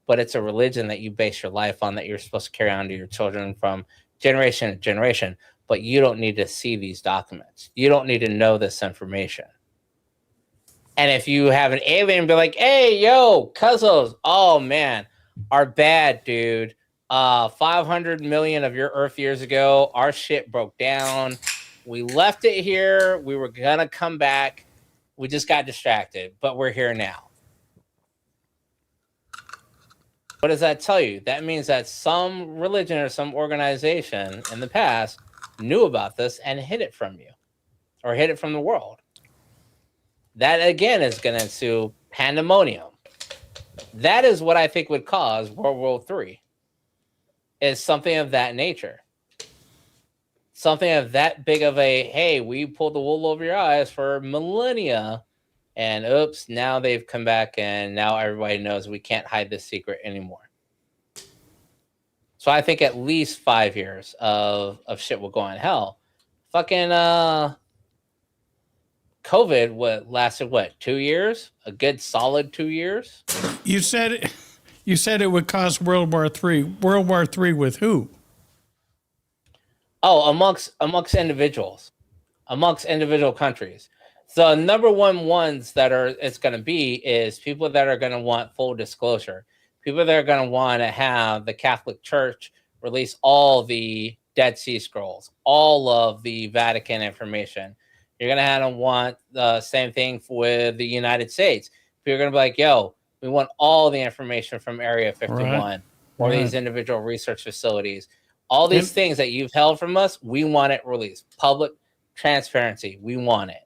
But it's a religion that you base your life on, that you're supposed to carry on to your children from generation to generation. But you don't need to see these documents. You don't need to know this information. And if you have an alien be like, hey, yo, cuzzos, oh man, our bad, dude. 500 million of your Earth years ago, our shit broke down. We left it here. We were gonna come back. We just got distracted, but we're here now. What does that tell you? That means that some religion or some organization in the past knew about this and hid it from you, or hid it from the world. That again is going to ensue pandemonium. That is what I think would cause World War III. Is something of that nature. Something of that big of a, hey, we pulled the wool over your eyes for millennia, and oops, now they've come back and now everybody knows we can't hide this secret anymore. So I think at least 5 years of shit will go on. Hell, fucking COVID lasted 2 years? A good solid 2 years? You said it would cause World War III. World War III with who? Oh, amongst individuals, amongst individual countries. So number one ones that it's going to be is people that are going to want full disclosure. People that are going to want to have the Catholic Church release all the Dead Sea Scrolls, all of the Vatican information. You're going to have to want the same thing with the United States. People are going to be like, yo, we want all the information from Area 51 or these individual research facilities. All these things that you've held from us, we want it released. Public transparency, we want it.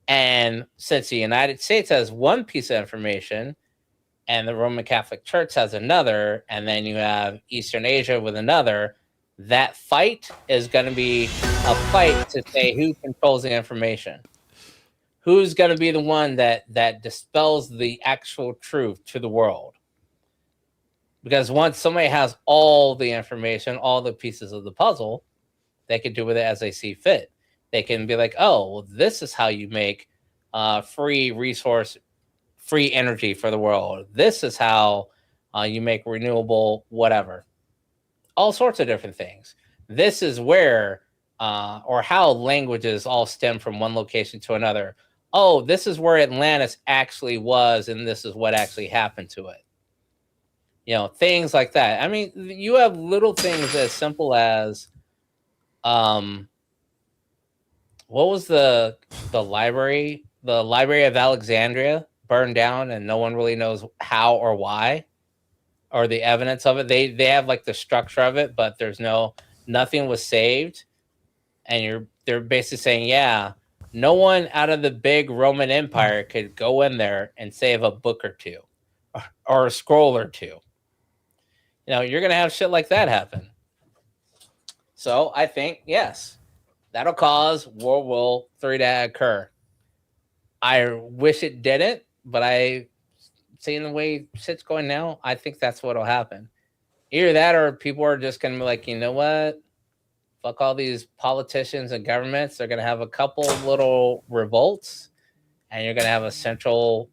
And since the United States has one piece of information and the Roman Catholic Church has another, and then you have Eastern Asia with another, that fight is going to be a fight to say who controls the information. Who's going to be the one that dispels the actual truth to the world? Because once somebody has all the information, all the pieces of the puzzle, they can do with it as they see fit. They can be like, oh, well, this is how you make free resource, free energy for the world. This is how you make renewable whatever. All sorts of different things. This is where or how languages all stem from one location to another. Oh, this is where Atlantis actually was, and this is what actually happened to it. You know, things like that. I mean, you have little things as simple as what was the library? The Library of Alexandria burned down, and no one really knows how or why, or the evidence of it. They have like the structure of it, but there's nothing was saved, and they're basically saying, yeah, no one out of the big Roman Empire could go in there and save a book or two, or a scroll or two. You know, you're gonna have shit like that happen. So I think yes, that'll cause World War III to occur. I wish it didn't, but seeing the way shit's going now, I think that's what'll happen. Either that, or people are just gonna be like, you know what? Fuck all these politicians and governments. They're gonna have a couple little revolts, and you're gonna have a central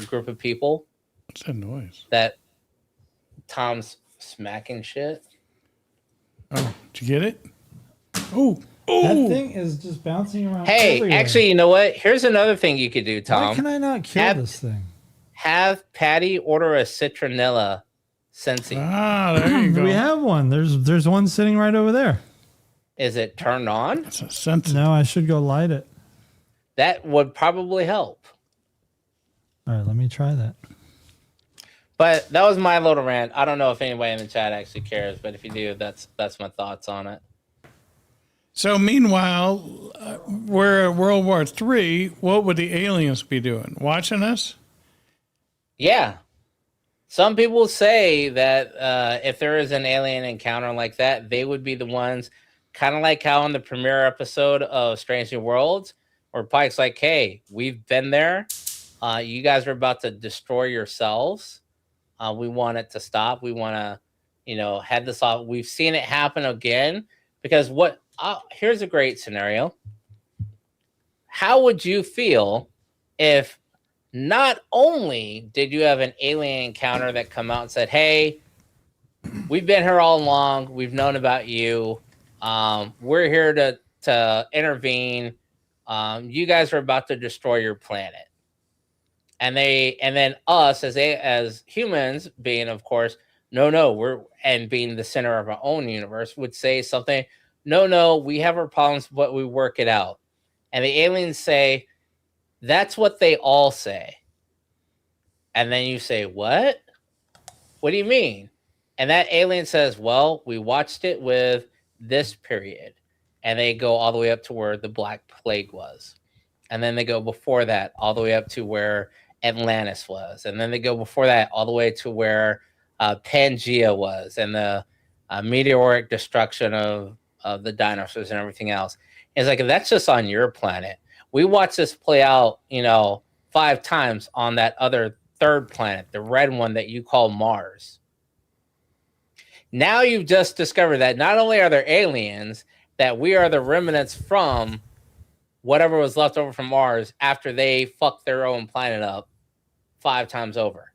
group of people. What's that noise? That Tom's smacking shit. Oh, did you get it? Oh. That thing is just bouncing around. Hey, everywhere. actually, you know what? Here's another thing you could do, Tom. Why can I not kill this thing? Have Patty order a citronella Scentsy. Ah, there you go. We have one. There's one sitting right over there. Is it turned on? It's a Scentsy. No, I should go light it. That would probably help. All right, let me try that. But that was my little rant. I don't know if anybody in the chat actually cares, but if you do, that's my thoughts on it. So meanwhile, we're at World War III. What would the aliens be doing? Watching us? Yeah. Some people say that if there is an alien encounter like that, they would be the ones, kind of like how in the premiere episode of Strange New Worlds, where Pike's like, hey, we've been there. You guys are about to destroy yourselves. We want it to stop. We want to, head this off. We've seen it happen again. Because here's a great scenario. How would you feel if not only did you have an alien encounter that come out and said, hey, we've been here all along. We've known about you. We're here to intervene. You guys are about to destroy your planet. And then us as humans being, of course, no, and being the center of our own universe would say something, no, we have our problems, but we work it out. And the aliens say, that's what they all say. And then you say, what? What do you mean? And that alien says, well, we watched it with this period. And they go all the way up to where the Black Plague was. And then they go before that all the way up to where Atlantis was. And then they go before that all the way to where Pangea was, and the meteoric destruction of the dinosaurs and everything else. It's like, that's just on your planet. We watched this play out, 5 times on that other third planet, the red one that you call Mars. Now you've just discovered that not only are there aliens, that we are the remnants from whatever was left over from Mars after they fucked their own planet up 5 times over.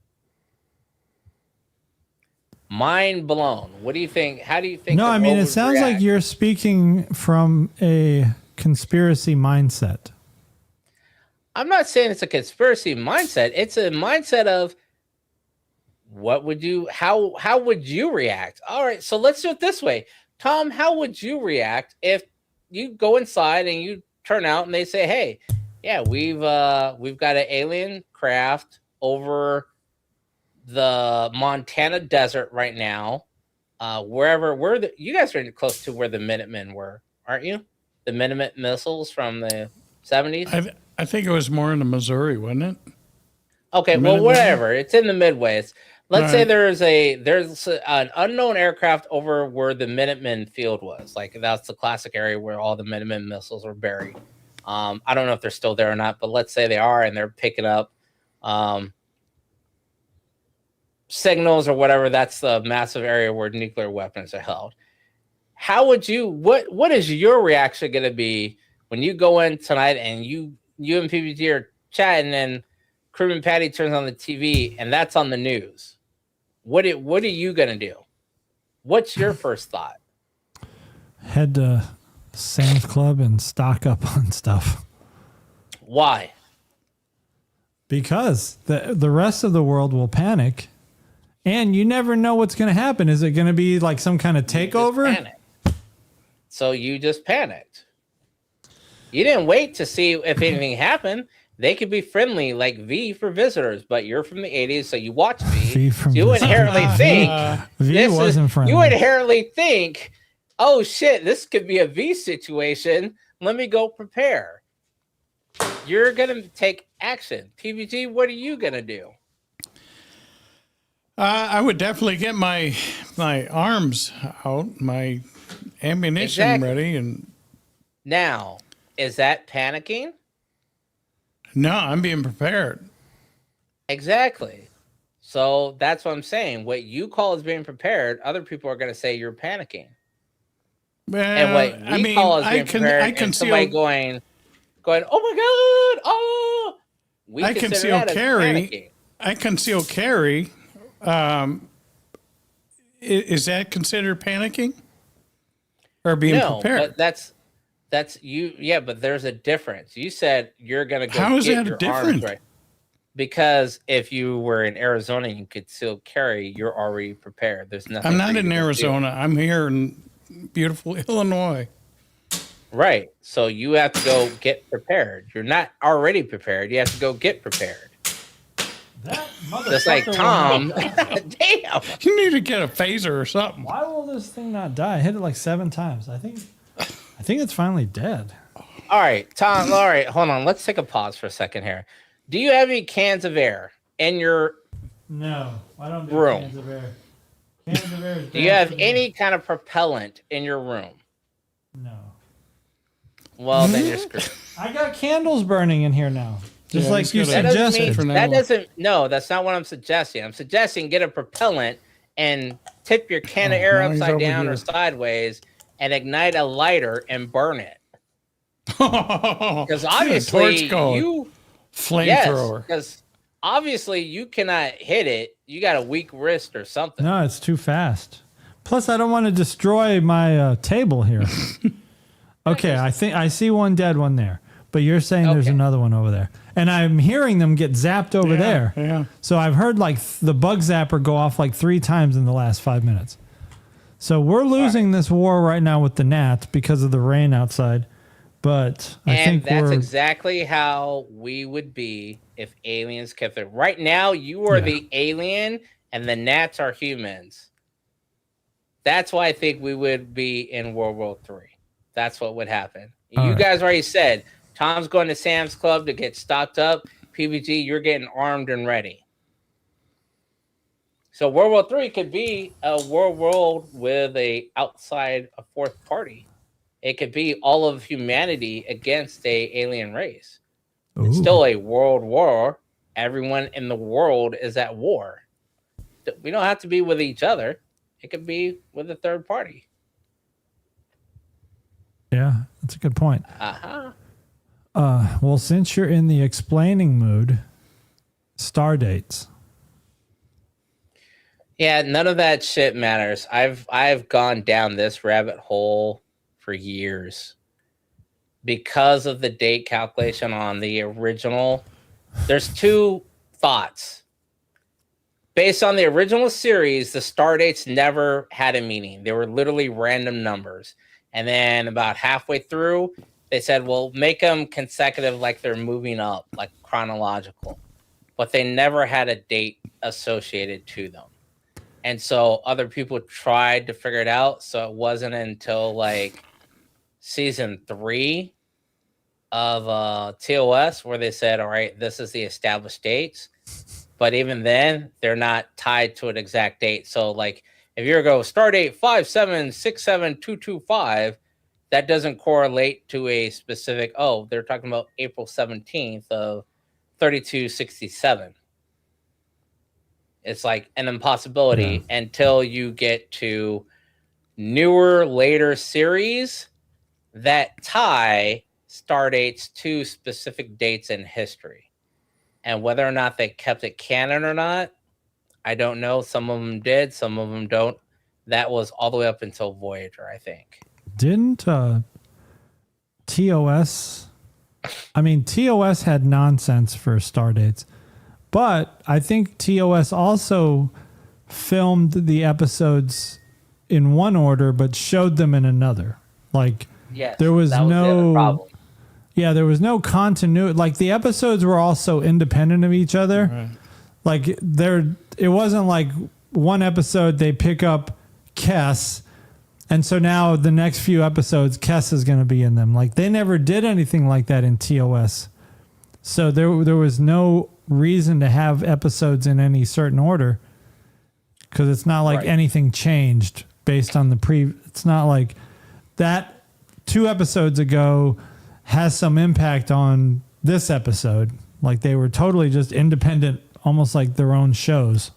Mind blown. What do you think? How do you think? No, I mean, it sounds like you're speaking from a conspiracy mindset. I'm not saying it's a conspiracy mindset. It's a mindset of how would you react? All right, so let's do it this way. Tom, how would you react if you go inside and you turn out and they say, hey, yeah, we've got an alien craft over the Montana desert right now, you guys are close to where the Minutemen were, aren't you? The Minutemen missiles from the 70s. I think it was more in the Missouri, wasn't it? Okay, well, whatever. It's in the Midwest. Let's say there's an unknown aircraft over where the Minutemen field was. Like, that's the classic area where all the Minutemen missiles are buried. I don't know if they're still there or not, but let's say they are, and they're picking up signals or whatever. That's the massive area where nuclear weapons are held. How would you? What is your reaction going to be when you go in tonight and you and PPG are chatting and Crewman Patty turns on the TV and that's on the news? What are you going to do? What's your first thought? Head to Sam's Club and stock up on stuff. Why? Because the rest of the world will panic, and you never know what's going to happen. Is it going to be like some kind of takeover? So you just panicked. You didn't wait to see if anything happened. They could be friendly, like V for visitors, but you're from the 80s, so you watch V. So you inherently think V wasn't friendly. You inherently think, oh shit, this could be a V situation. Let me go prepare. You're gonna take action. PBG, what are you gonna do? I would definitely get my arms out, my ammunition ready, and now, is that panicking? No, I'm being prepared. Exactly. So that's what I'm saying. What you call as being prepared, other people are going to say you're panicking. Well, And what we call as being prepared, I can somebody going, oh my God, oh! I conceal carry. I conceal carry. Is that considered panicking or being prepared? But that's you. Yeah, but there's a difference. You said you're going to go. How is get that your different? arms right. Because if you were in Arizona, you could still carry. You're already prepared. There's nothing. I'm not in Arizona. I'm here in beautiful Illinois. Right. So you have to go get prepared. You're not already prepared. You have to go get prepared. Just like Tom. Damn. You need to get a phaser or something. Why will this thing not die? I hit it like 7 times. I think it's finally dead. All right, Tom. All right, hold on. Let's take a pause for a second here. Do you have any cans of air in your No, I don't do room? cans of air. Cans of air is Do you have any kind of propellant in your room? No. Well, then you're screwed. I got candles burning in here now. Just Yeah, like he's you got a- That doesn't suggested. mean now. that doesn't. No, that's not what I'm suggesting. I'm suggesting get a propellant and tip your can of air now he's upside over down here. or sideways and ignite a lighter and burn it. Because obviously torch going. you Flamethrower. because obviously you cannot hit it. You got a weak wrist or something. No, it's too fast. Plus, I don't want to destroy my table here. Okay, I think I see one dead one there, but you're saying there's Okay. another one over there, and I'm hearing them get zapped over there. Yeah. So I've heard like the bug zapper go off like 3 times in the last 5 minutes. So we're losing this war right now with the gnats because of the rain outside. But I And think that's we're exactly how we would be if aliens kept it. Right now, you are the alien and the gnats are humans. That's why I think we would be in World War III. That's what would happen. All You right. guys already said Tom's going to Sam's Club to get stocked up. PBG, you're getting armed and ready. So World War III could be a world with a fourth party. It could be all of humanity against a alien race. It's Ooh. still a world war. Everyone in the world is at war. We don't have to be with each other. It could be with a third party. Yeah, that's a good point. Uh-huh. Well, since you're in the explaining mood, Stardates. Yeah, none of that shit matters. I've gone down this rabbit hole for years because of the date calculation on the original. There's two thoughts. Based on the original series, the star dates never had a meaning. They were literally random numbers. And then about halfway through, they said, well, make them consecutive like they're moving up, like chronological. But they never had a date associated to them. And so other people tried to figure it out. So it wasn't until like season 3 of TOS where they said, all right, this is the established dates. But even then, they're not tied to an exact date. So, like, if you're go start date 5767225, that doesn't correlate to a specific. Oh, they're talking about April 17th of 3267. It's like an impossibility until you get to newer, later series that tie star dates to specific dates in history. And whether or not they kept it canon or not, I don't know. Some of them did, some of them don't. That was all the way up until Voyager, I think. Didn't TOS? I mean, TOS had nonsense for Stardates, but I think TOS also filmed the episodes in one order, but showed them in another. Like, Yes, there was that the other no problem. Yeah, there was no continuity. Like the episodes were all so independent of each other. Right. Like it wasn't like one episode they pick up Kess, and so now the next few episodes Kess is going to be in them. Like they never did anything like that in TOS. So there was no reason to have episodes in any certain order because it's not like Right. anything changed based on the It's not like that 2 episodes ago has some impact on this episode. Like they were totally just independent, almost like their own shows.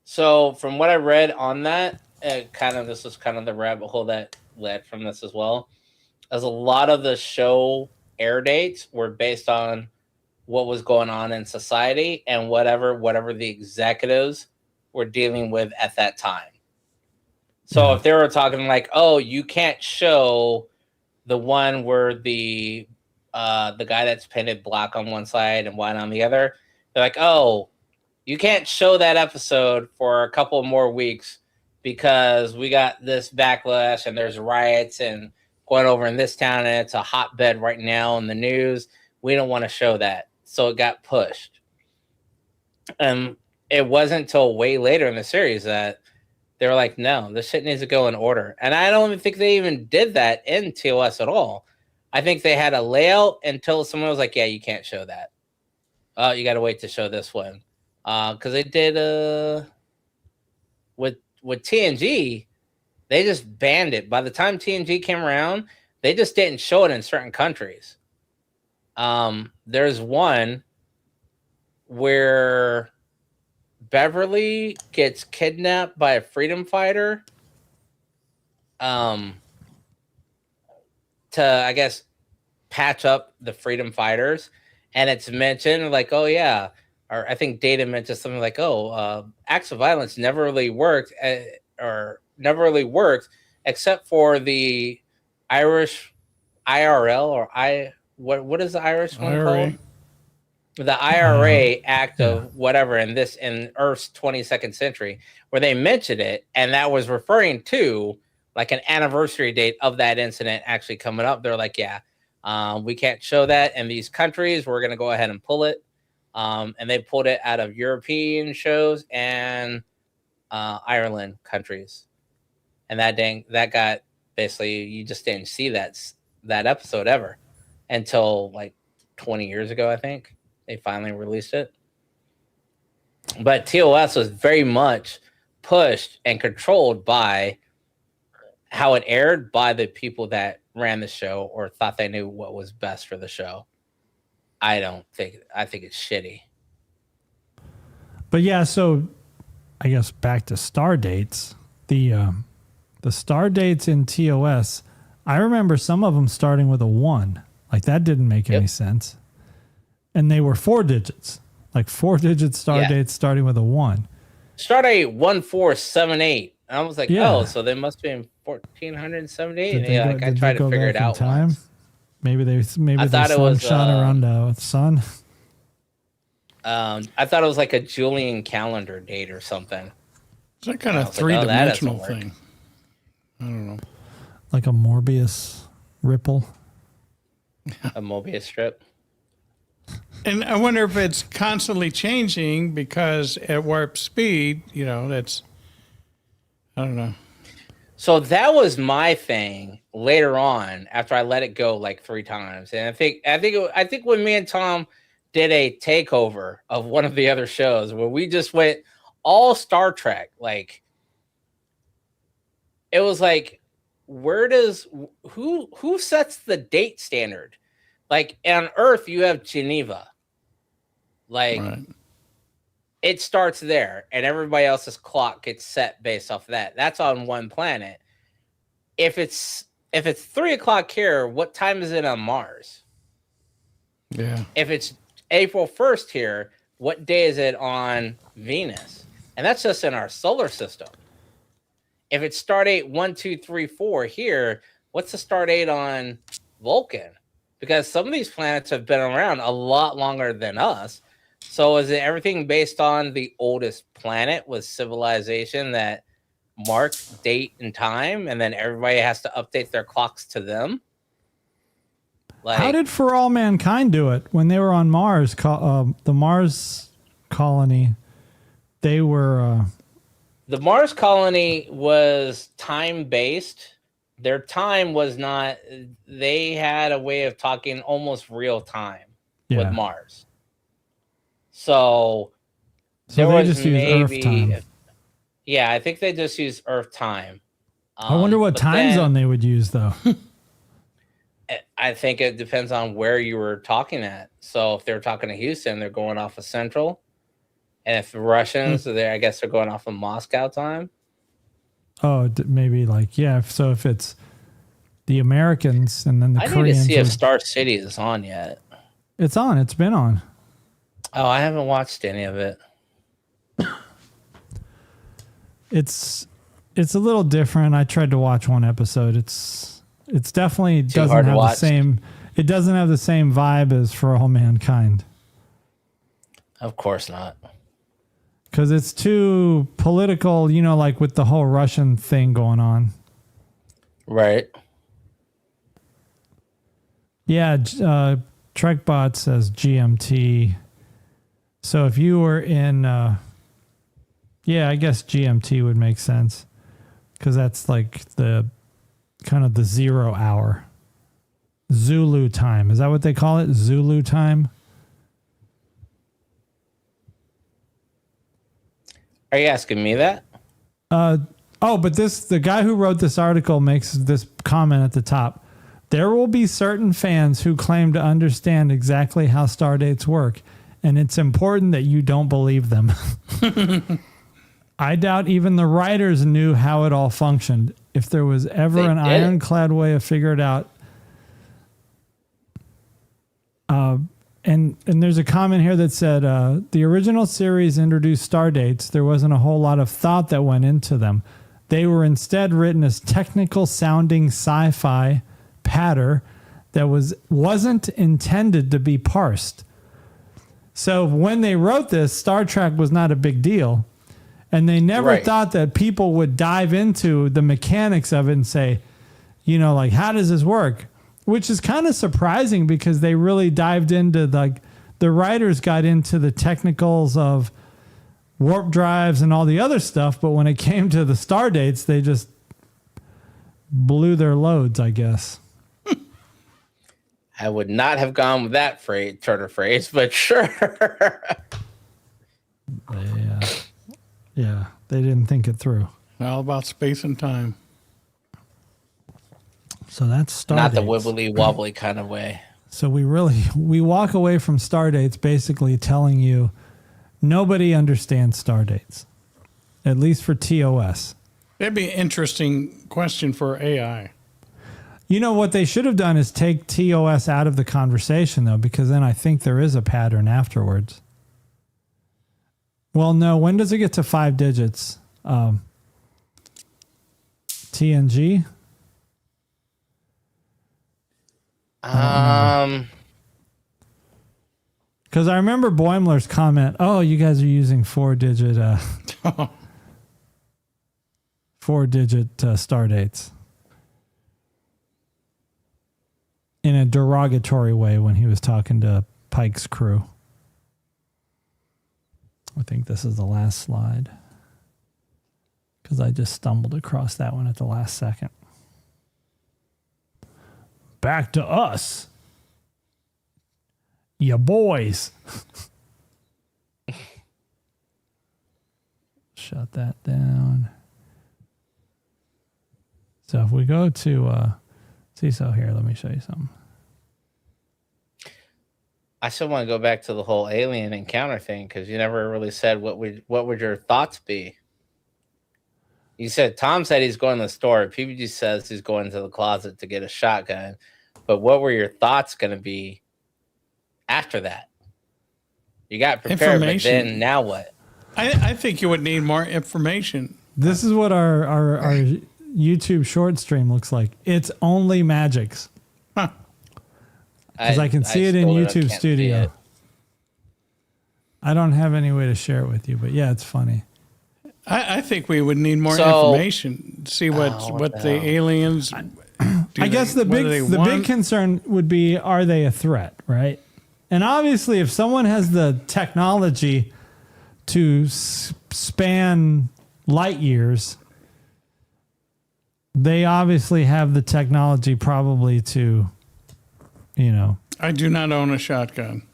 So from what I read on that, this was kind of the rabbit hole that led from this as well, as a lot of the show air dates were based on what was going on in society and whatever the executives were dealing with at that time. So if they were talking like, oh, you can't show the one where the guy that's painted black on one side and white on the other, they're like, oh, you can't show that episode for a couple more weeks because we got this backlash and there's riots and going over in this town and it's a hotbed right now in the news. We don't want to show that. So it got pushed. It wasn't until way later in the series that they were like, no, this shit needs to go in order. And I don't even think they even did that in TOS at all. I think they had a layout until someone was like, yeah, you can't show that. Oh, you got to wait to show this one. Because they did with TNG, they just banned it. By the time TNG came around, They just didn't show it in certain countries. There's one where Beverly gets kidnapped by a freedom fighter. To, I guess, patch up the freedom fighters, and it's mentioned like, oh yeah, or I think Data mentioned something like, oh, acts of violence never really worked, except for the Irish IRL or what is the Irish one called? The IRA act of whatever in Earth's 22nd century, where they mentioned it, and that was referring to like an anniversary date of that incident actually coming up. They're like, yeah, we can't show that in these countries. We're gonna go ahead and pull it, and they pulled it out of European shows and Ireland countries, and that got basically, you just didn't see that episode ever until like 20 years ago, I think. They finally released it. But TOS was very much pushed and controlled by how it aired by the people that ran the show or thought they knew what was best for the show. I think it's shitty. But yeah, so I guess back to Stardates. The Stardates in TOS, I remember some of them starting with a 1. Like that didn't make any sense. And they were 4 digits, like 4-digit Stardates starting with a 1. Stardate 1478. And I was like, oh, so they must be in 1478. Yeah, like I tried to figure it out. Time? Maybe they I thought it was shot around the sun. I thought it was like a Julian calendar date or something. It's that kind of three-dimensional thing. I don't know. Like a Morbius ripple. A Mobius strip. And I wonder if it's constantly changing because at warp speed, that's, I don't know. So that was my thing later on after I let it go like 3 times. And I think when me and Tom did a takeover of one of the other shows where we just went all Star Trek, like it was like, who sets the date standard? Like on Earth, you have Geneva. Like it starts there, and everybody else's clock gets set based off of that. That's on one planet. If it's 3 o'clock here, what time is it on Mars? Yeah. If it's April 1st here, what day is it on Venus? And that's just in our solar system. If it's start date 1, 2, 3, 4 here, what's the start date on Vulcan? Because some of these planets have been around a lot longer than us. So is it everything based on the oldest planet with civilization that marks date and time, and then everybody has to update their clocks to them? Like, how did For All Mankind do it when they were on Mars? The Mars colony, they were... The Mars colony was time-based. Their time was not... They had a way of talking almost real time with Mars. So there they was just use Earth time. Yeah, I think they just use Earth time. I wonder what time zone they would use, though. I think it depends on where you were talking at. So if they're talking to Houston, they're going off of Central. And if the Russians, I guess they're going off of Moscow time. Oh, maybe like, so if it's the Americans and then the Koreans. I need to see if Star City is on yet. It's on. It's been on. Oh, I haven't watched any of it. It's a little different. I tried to watch one episode. It's definitely doesn't have the same. It doesn't have the same vibe as For All Mankind. Of course not. Because it's too political, like with the whole Russian thing going on. Right. Yeah, TrekBot says GMT. So if you were in, I guess GMT would make sense. Because that's like the kind of the 0 hour. Zulu time. Is that what they call it? Zulu time? Are you asking me that? But the guy who wrote this article makes this comment at the top. There will be certain fans who claim to understand exactly how Stardates work, and it's important that you don't believe them. I doubt even the writers knew how it all functioned. If there was ever an ironclad way to figure it out. And there's a comment here that said, the original series introduced Stardates. There wasn't a whole lot of thought that went into them. They were instead written as technical sounding sci-fi patter that wasn't intended to be parsed. So when they wrote this, Star Trek was not a big deal. And they never thought that people would dive into the mechanics of it and say, you know, like, how does this work? Which is kind of surprising because they really dived into, like, the writers got into the technicals of warp drives and all the other stuff. But when it came to the Stardates, they just blew their loads, I guess. I would not have gone with that turn of phrase, but sure. Yeah, they didn't think it through. All about space and time. So that's Stardates. Not the wibbly wobbly kind of way. So we walk away from Stardates basically telling you nobody understands Stardates, at least for TOS. That'd be an interesting question for AI. You know, what they should have done is take TOS out of the conversation, though, because then I think there is a pattern afterwards. Well, no. When does it get to 5 digits? TNG? Because I remember Boimler's comment, oh, you guys are using 4-digit Stardates. In a derogatory way when he was talking to Pike's crew. I think this is the last slide. Because I just stumbled across that one at the last second. Back to us. Ya boys. Shut that down. So if we go to... so here, let me show you something. I still want to go back to the whole alien encounter thing because you never really said what would your thoughts be. You said Tom said he's going to the store. PBG says he's going to the closet to get a shotgun. But what were your thoughts going to be after that? You got prepared, but then now what? I think you would need more information. This is what our YouTube short stream looks like. It's only Mgyx. Huh. Because I can see it in YouTube Studio. I don't have any way to share it with you, but yeah, it's funny. I think we would need more information. See what the aliens do. I guess the big concern would be, are they a threat, right? And obviously, if someone has the technology to span light years, they obviously have the technology probably to, you know. I do not own a shotgun.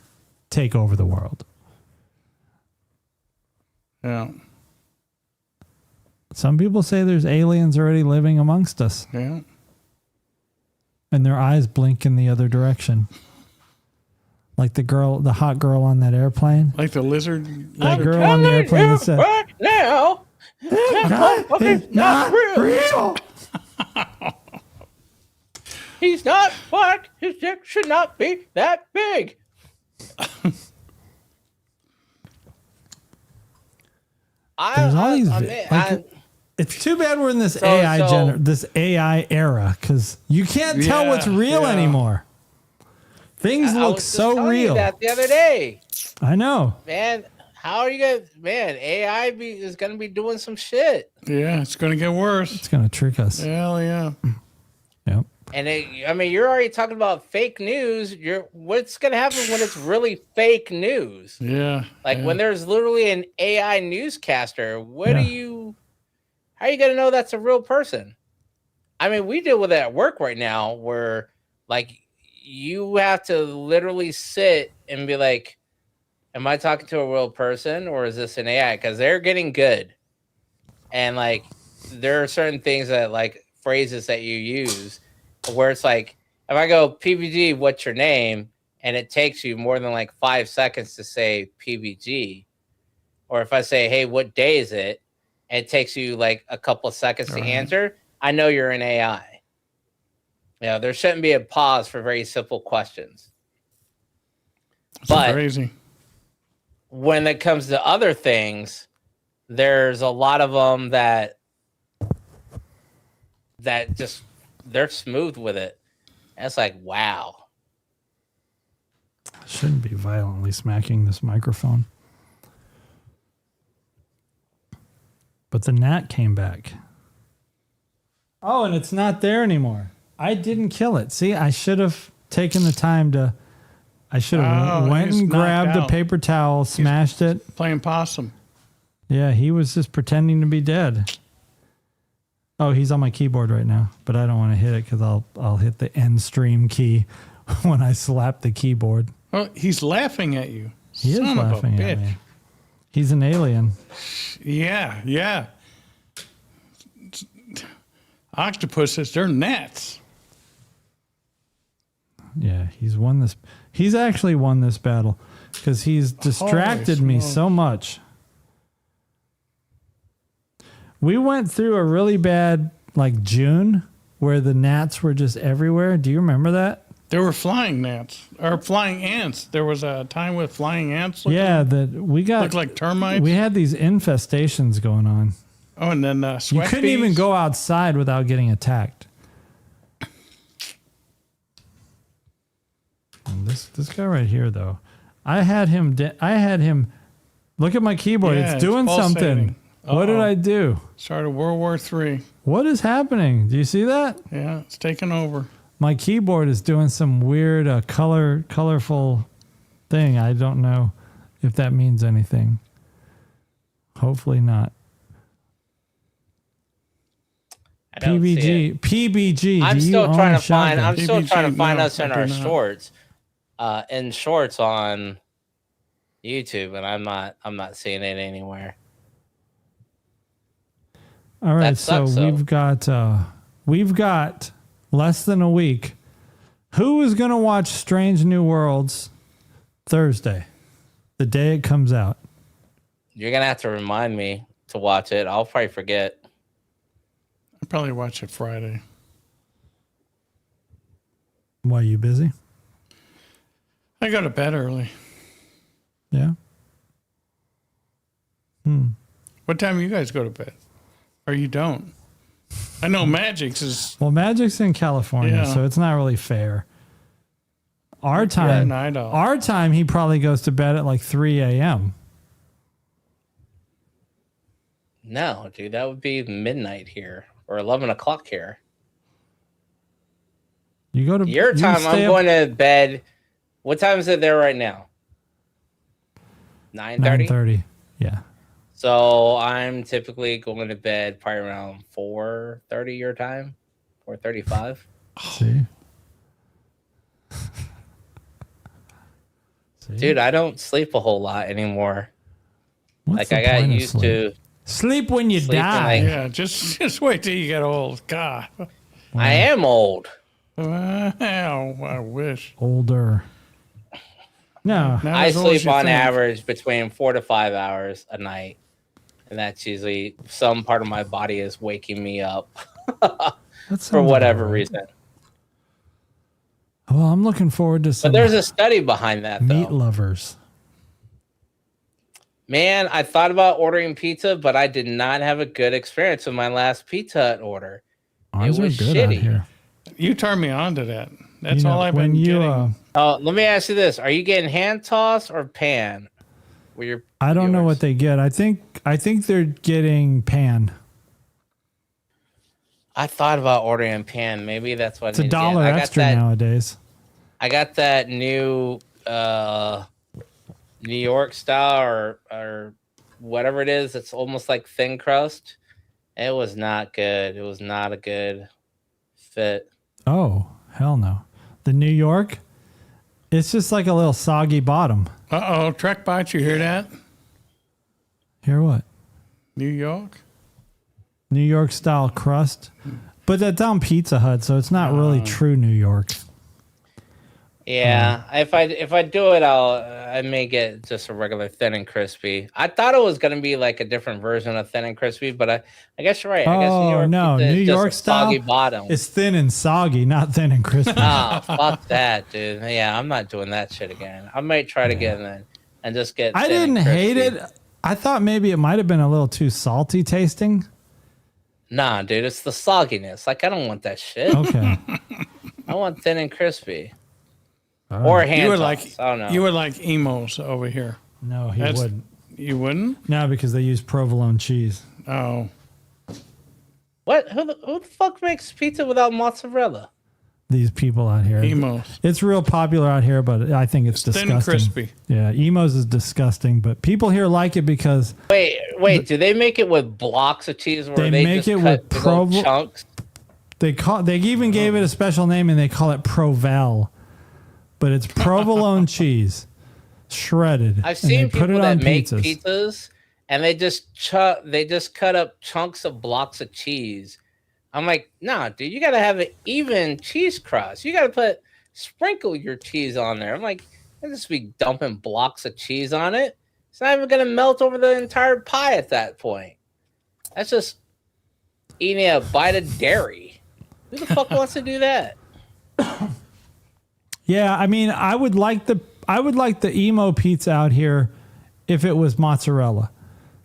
Take over the world. Yeah. Some people say there's aliens already living amongst us. Yeah. And their eyes blink in the other direction. Like the hot girl on that airplane. Like the lizard. That girl on the airplane that said, right now, it's not real. He's not black. His dick should not be that big. There's all these. It's too bad we're in this AI era because you can't tell what's real anymore. Things look so real. That the other day. I know, man. How are you guys? Man, AI is going to be doing some shit. Yeah, it's going to get worse. It's going to trick us. Hell yeah. Yep. And you're already talking about fake news. What's going to happen when it's really fake news? Yeah. When there's literally an AI newscaster, how are you going to know that's a real person? I mean, we deal with it at work right now where you have to literally sit and be like, am I talking to a real person or is this an AI? Because they're getting good. And there are certain things that phrases that you use where it's if I go PBG, what's your name? And it takes you more than like 5 seconds to say PBG. Or if I say, hey, what day is it? And it takes you like a couple of seconds to answer. I know you're an AI. There shouldn't be a pause for very simple questions. That's crazy. When it comes to other things, there's a lot of them that just they're smooth with it. And it's like, wow. I shouldn't be violently smacking this microphone. But the gnat came back. Oh, and it's not there anymore. I didn't kill it. See, I should have taken the time to... I should have went and grabbed a paper towel, smashed it. Playing possum. Yeah, he was just pretending to be dead. Oh, he's on my keyboard right now, but I don't want to hit it because I'll hit the end stream key when I slap the keyboard. Oh, he's laughing at you. He is laughing at me. He's an alien. Yeah. Octopuses, they're gnats. Yeah, he's won this. He's actually won this battle because he's distracted me so much. We went through a really bad June where the gnats were just everywhere. Do you remember that? There were flying gnats or flying ants. There was a time with flying ants. Looked like termites. We had these infestations going on. Oh, and then sweat you couldn't even go outside without getting attacked. And this guy right here, though, I had him. Look at my keyboard. Yeah, it's doing something. What did I do? Started World War III. What is happening? Do you see that? Yeah, it's taking over. My keyboard is doing some weird colorful thing. I don't know if that means anything. Hopefully not. PBG. I'm still trying to find us in our shorts. In shorts on YouTube, and I'm not seeing it anywhere. All right, so we've got less than a week. Who is going to watch Strange New Worlds Thursday, the day it comes out? You're going to have to remind me to watch it. I'll probably forget. I'll probably watch it Friday. Why, you busy? I go to bed early. Yeah? What time do you guys go to bed? Or you don't? I know Mgyx is... Well, Mgyx in California, so it's not really fair. Our time, he probably goes to bed at 3 a.m. No, dude, that would be midnight here or 11 o'clock here. You go to your time. I'm going to bed. What time is it there right now? 9:30. 9:30. Yeah. So I'm typically going to bed probably around 4:30 your time, 4:35. See? Dude, I don't sleep a whole lot anymore. What's I got used to sleep when you die. Yeah, just wait till you get old. God, I am old. Wow, I wish. Older. No, I sleep on average between 4 to 5 hours a night. And that's usually some part of my body is waking me up for whatever reason. Well, I'm looking forward to some. But there's a study behind that, though. Meat lovers. Man, I thought about ordering pizza, but I did not have a good experience with my last Pizza Hut order. Ours it was are good shitty. out here. You turned me on to that. That's all I've been getting. Let me ask you this: are you getting hand toss or pan? I don't know what they get. I think they're getting pan. I thought about ordering pan. Maybe that's what it's $1 extra nowadays. I got that new New York style or whatever it is. It's almost like thin crust. It was not good. It was not a good fit. Oh, hell no. The New York, it's just like a little soggy bottom. Uh-oh, TrekBot, you hear that? Hear what? New York? New York style crust. But that's on Pizza Hut, so it's not really true New York. Yeah, if I do it, I may get just a regular thin and crispy. I thought it was gonna be like a different version of thin and crispy, but I guess you're right. I guess New Oh York no, pizza New is just York a style soggy bottom. is thin and soggy, not thin and crispy. Ah, fuck that, dude. Yeah, I'm not doing that shit again. I might try to get in there and just get. I thin and didn't hate crispy. it. I thought maybe it might have been a little too salty tasting. Nah, dude, it's the sogginess. Like I don't want that shit. Okay. I want thin and crispy. All Or right. hand You would toss. like I don't know. you would like emos over here. No, he That's- wouldn't. You wouldn't? No, because they use provolone cheese. Oh, What? Who the fuck makes pizza without mozzarella? These people out here. emos. It's real popular out here, but I think it's disgusting. Thin and crispy. Yeah, Emos is disgusting, but people here like it because Wait. Do they make it with blocks of cheese? Or They they make just it cut with big old chunks. they even gave it a special name and they call it Provel, but it's provolone cheese shredded. I've and seen they put people it that on make pizzas. pizzas and they just cut up chunks of blocks of cheese. I'm like, nah, dude, you gotta have an even cheese crust. You gotta sprinkle your cheese on there. I'm like, I just be dumping blocks of cheese on it. It's not even gonna melt over the entire pie at that point. That's just eating a bite of dairy. Who the fuck wants to do that? Yeah, I mean, I would like the emo pizza out here if it was mozzarella,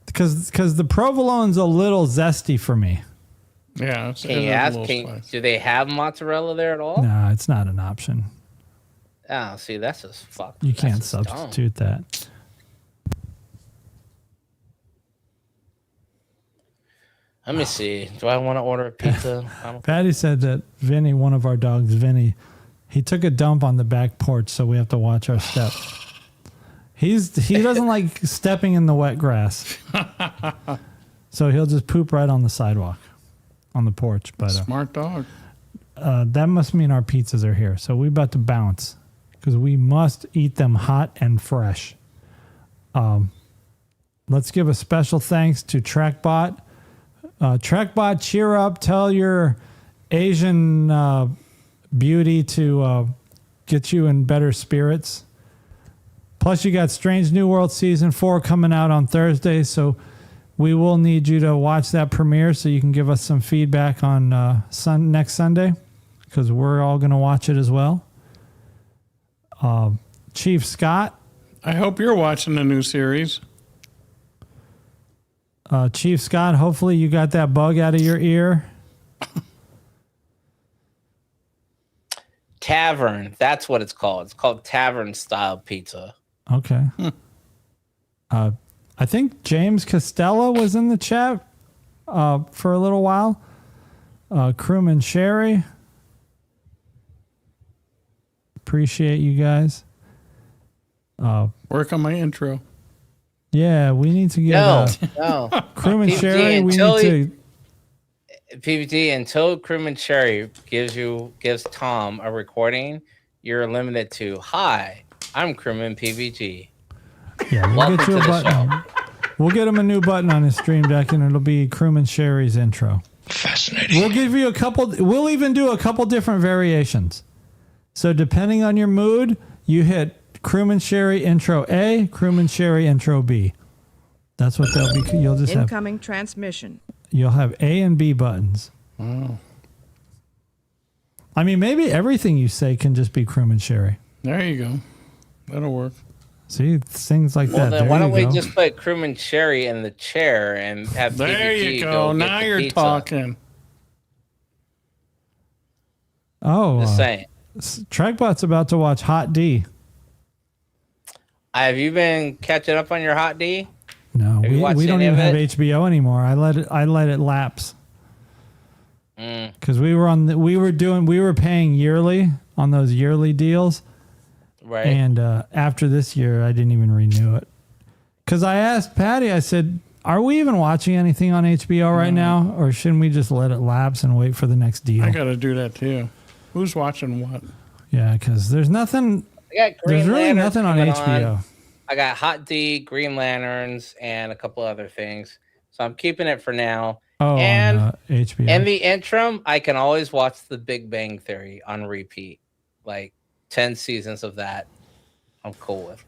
because the provolone's a little zesty for me. Yeah. Can you ask? Do they have mozzarella there at all? No, it's not an option. Oh, see, that's just fuck. You that's can't just dumb. substitute that. Let me see. Do I want to order a pizza? I don't Patty said that Vinny, one of our dogs, Vinny, he took a dump on the back porch, so we have to watch our step. He doesn't like stepping in the wet grass, so he'll just poop right on the sidewalk, on the porch. But Smart dog. that must mean our pizzas are here. So we about to bounce because we must eat them hot and fresh. Let's give a special thanks to TrackBot. TrackBot, cheer up. Tell your Asian beauty to get you in better spirits. Plus, you got Strange New World Season 4 coming out on Thursday, so we will need you to watch that premiere so you can give us some feedback on next Sunday, because we're all going to watch it as well. Chief Scott. I hope you're watching the new series. Chief Scott, hopefully you got that bug out of your ear. Tavern. That's what it's called. It's called tavern style pizza. Okay. I think James Costello was in the chat for a little while. Crewman Sherry. Appreciate you guys. Work on my intro. Yeah, we need to get No. Crewman PVT Sherry. We until need to. PVT, until Crewman Cherry gives Tom a recording, you're limited to, hi, I'm Crewman PVG. Yeah, we'll Welcome get you a to the button. We'll get him a new button on his stream deck, and it'll be Crewman Sherry's intro. Fascinating. We'll give you a couple. We'll even do a couple different variations. So depending on your mood, you hit Crewman Sherry intro A, Crewman Sherry intro B. That's what they'll be. You'll just have. Incoming transmission. You'll have A and B buttons. Oh, I mean, maybe everything you say can just be Crewman Sherry. there you go. That'll work. See, things like Well, that. then There why don't you we go. just put Crewman Cherry in the chair and have There PVG you go. get Now the you're pizza? talking. Oh, Just saying. Trackbot's about to watch Hot D. Have you been catching up on your Hot D? No, Have you watched we don't any even of have it? HBO anymore. I let it lapse because we were paying yearly on those yearly deals, Right. and after this year, I didn't even renew it because I asked Patty. I said, "Are we even watching anything on HBO right now, or shouldn't we just let it lapse and wait for the next deal?" I got to do that too. Who's watching what? Yeah, because there's nothing. I got Green There's really Lanterns nothing on coming HBO. I got Hot D, Green Lanterns, and a couple other things. So I'm keeping it for now. Oh, And on HBO. in the interim, I can always watch The Big Bang Theory on repeat, like 10 seasons of that, I'm cool with.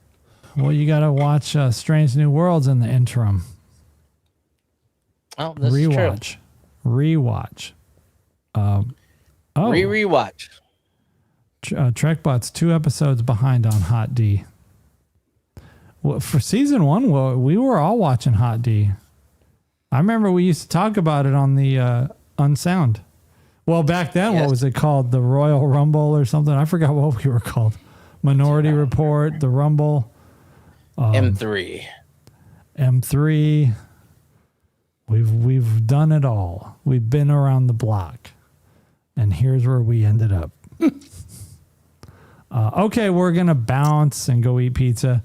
Well, you got to watch Strange New Worlds in the interim. Oh, this is true. Rewatch. Rewatch. Trekbot's 2 episodes behind on Hot D. Well, for season 1, we were all watching Hot D. I remember we used to talk about it on the Unsound. Well, back then, Yes. What was it called? The Royal Rumble or something? I forgot what we were called. Minority Report, the Rumble. M3. M3. We've done it all. We've been around the block. And here's where we ended up. Okay, we're going to bounce and go eat pizza.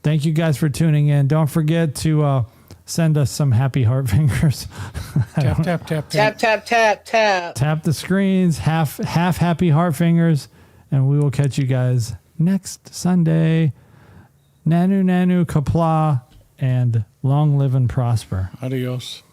Thank you guys for tuning in. Don't forget to send us some happy heart fingers. Tap, tap, tap, tap. Tap, tap, tap, tap. Tap the screens, half happy heart fingers, and we will catch you guys next Sunday. Nanu, nanu, kapla, and long live and prosper. Adios.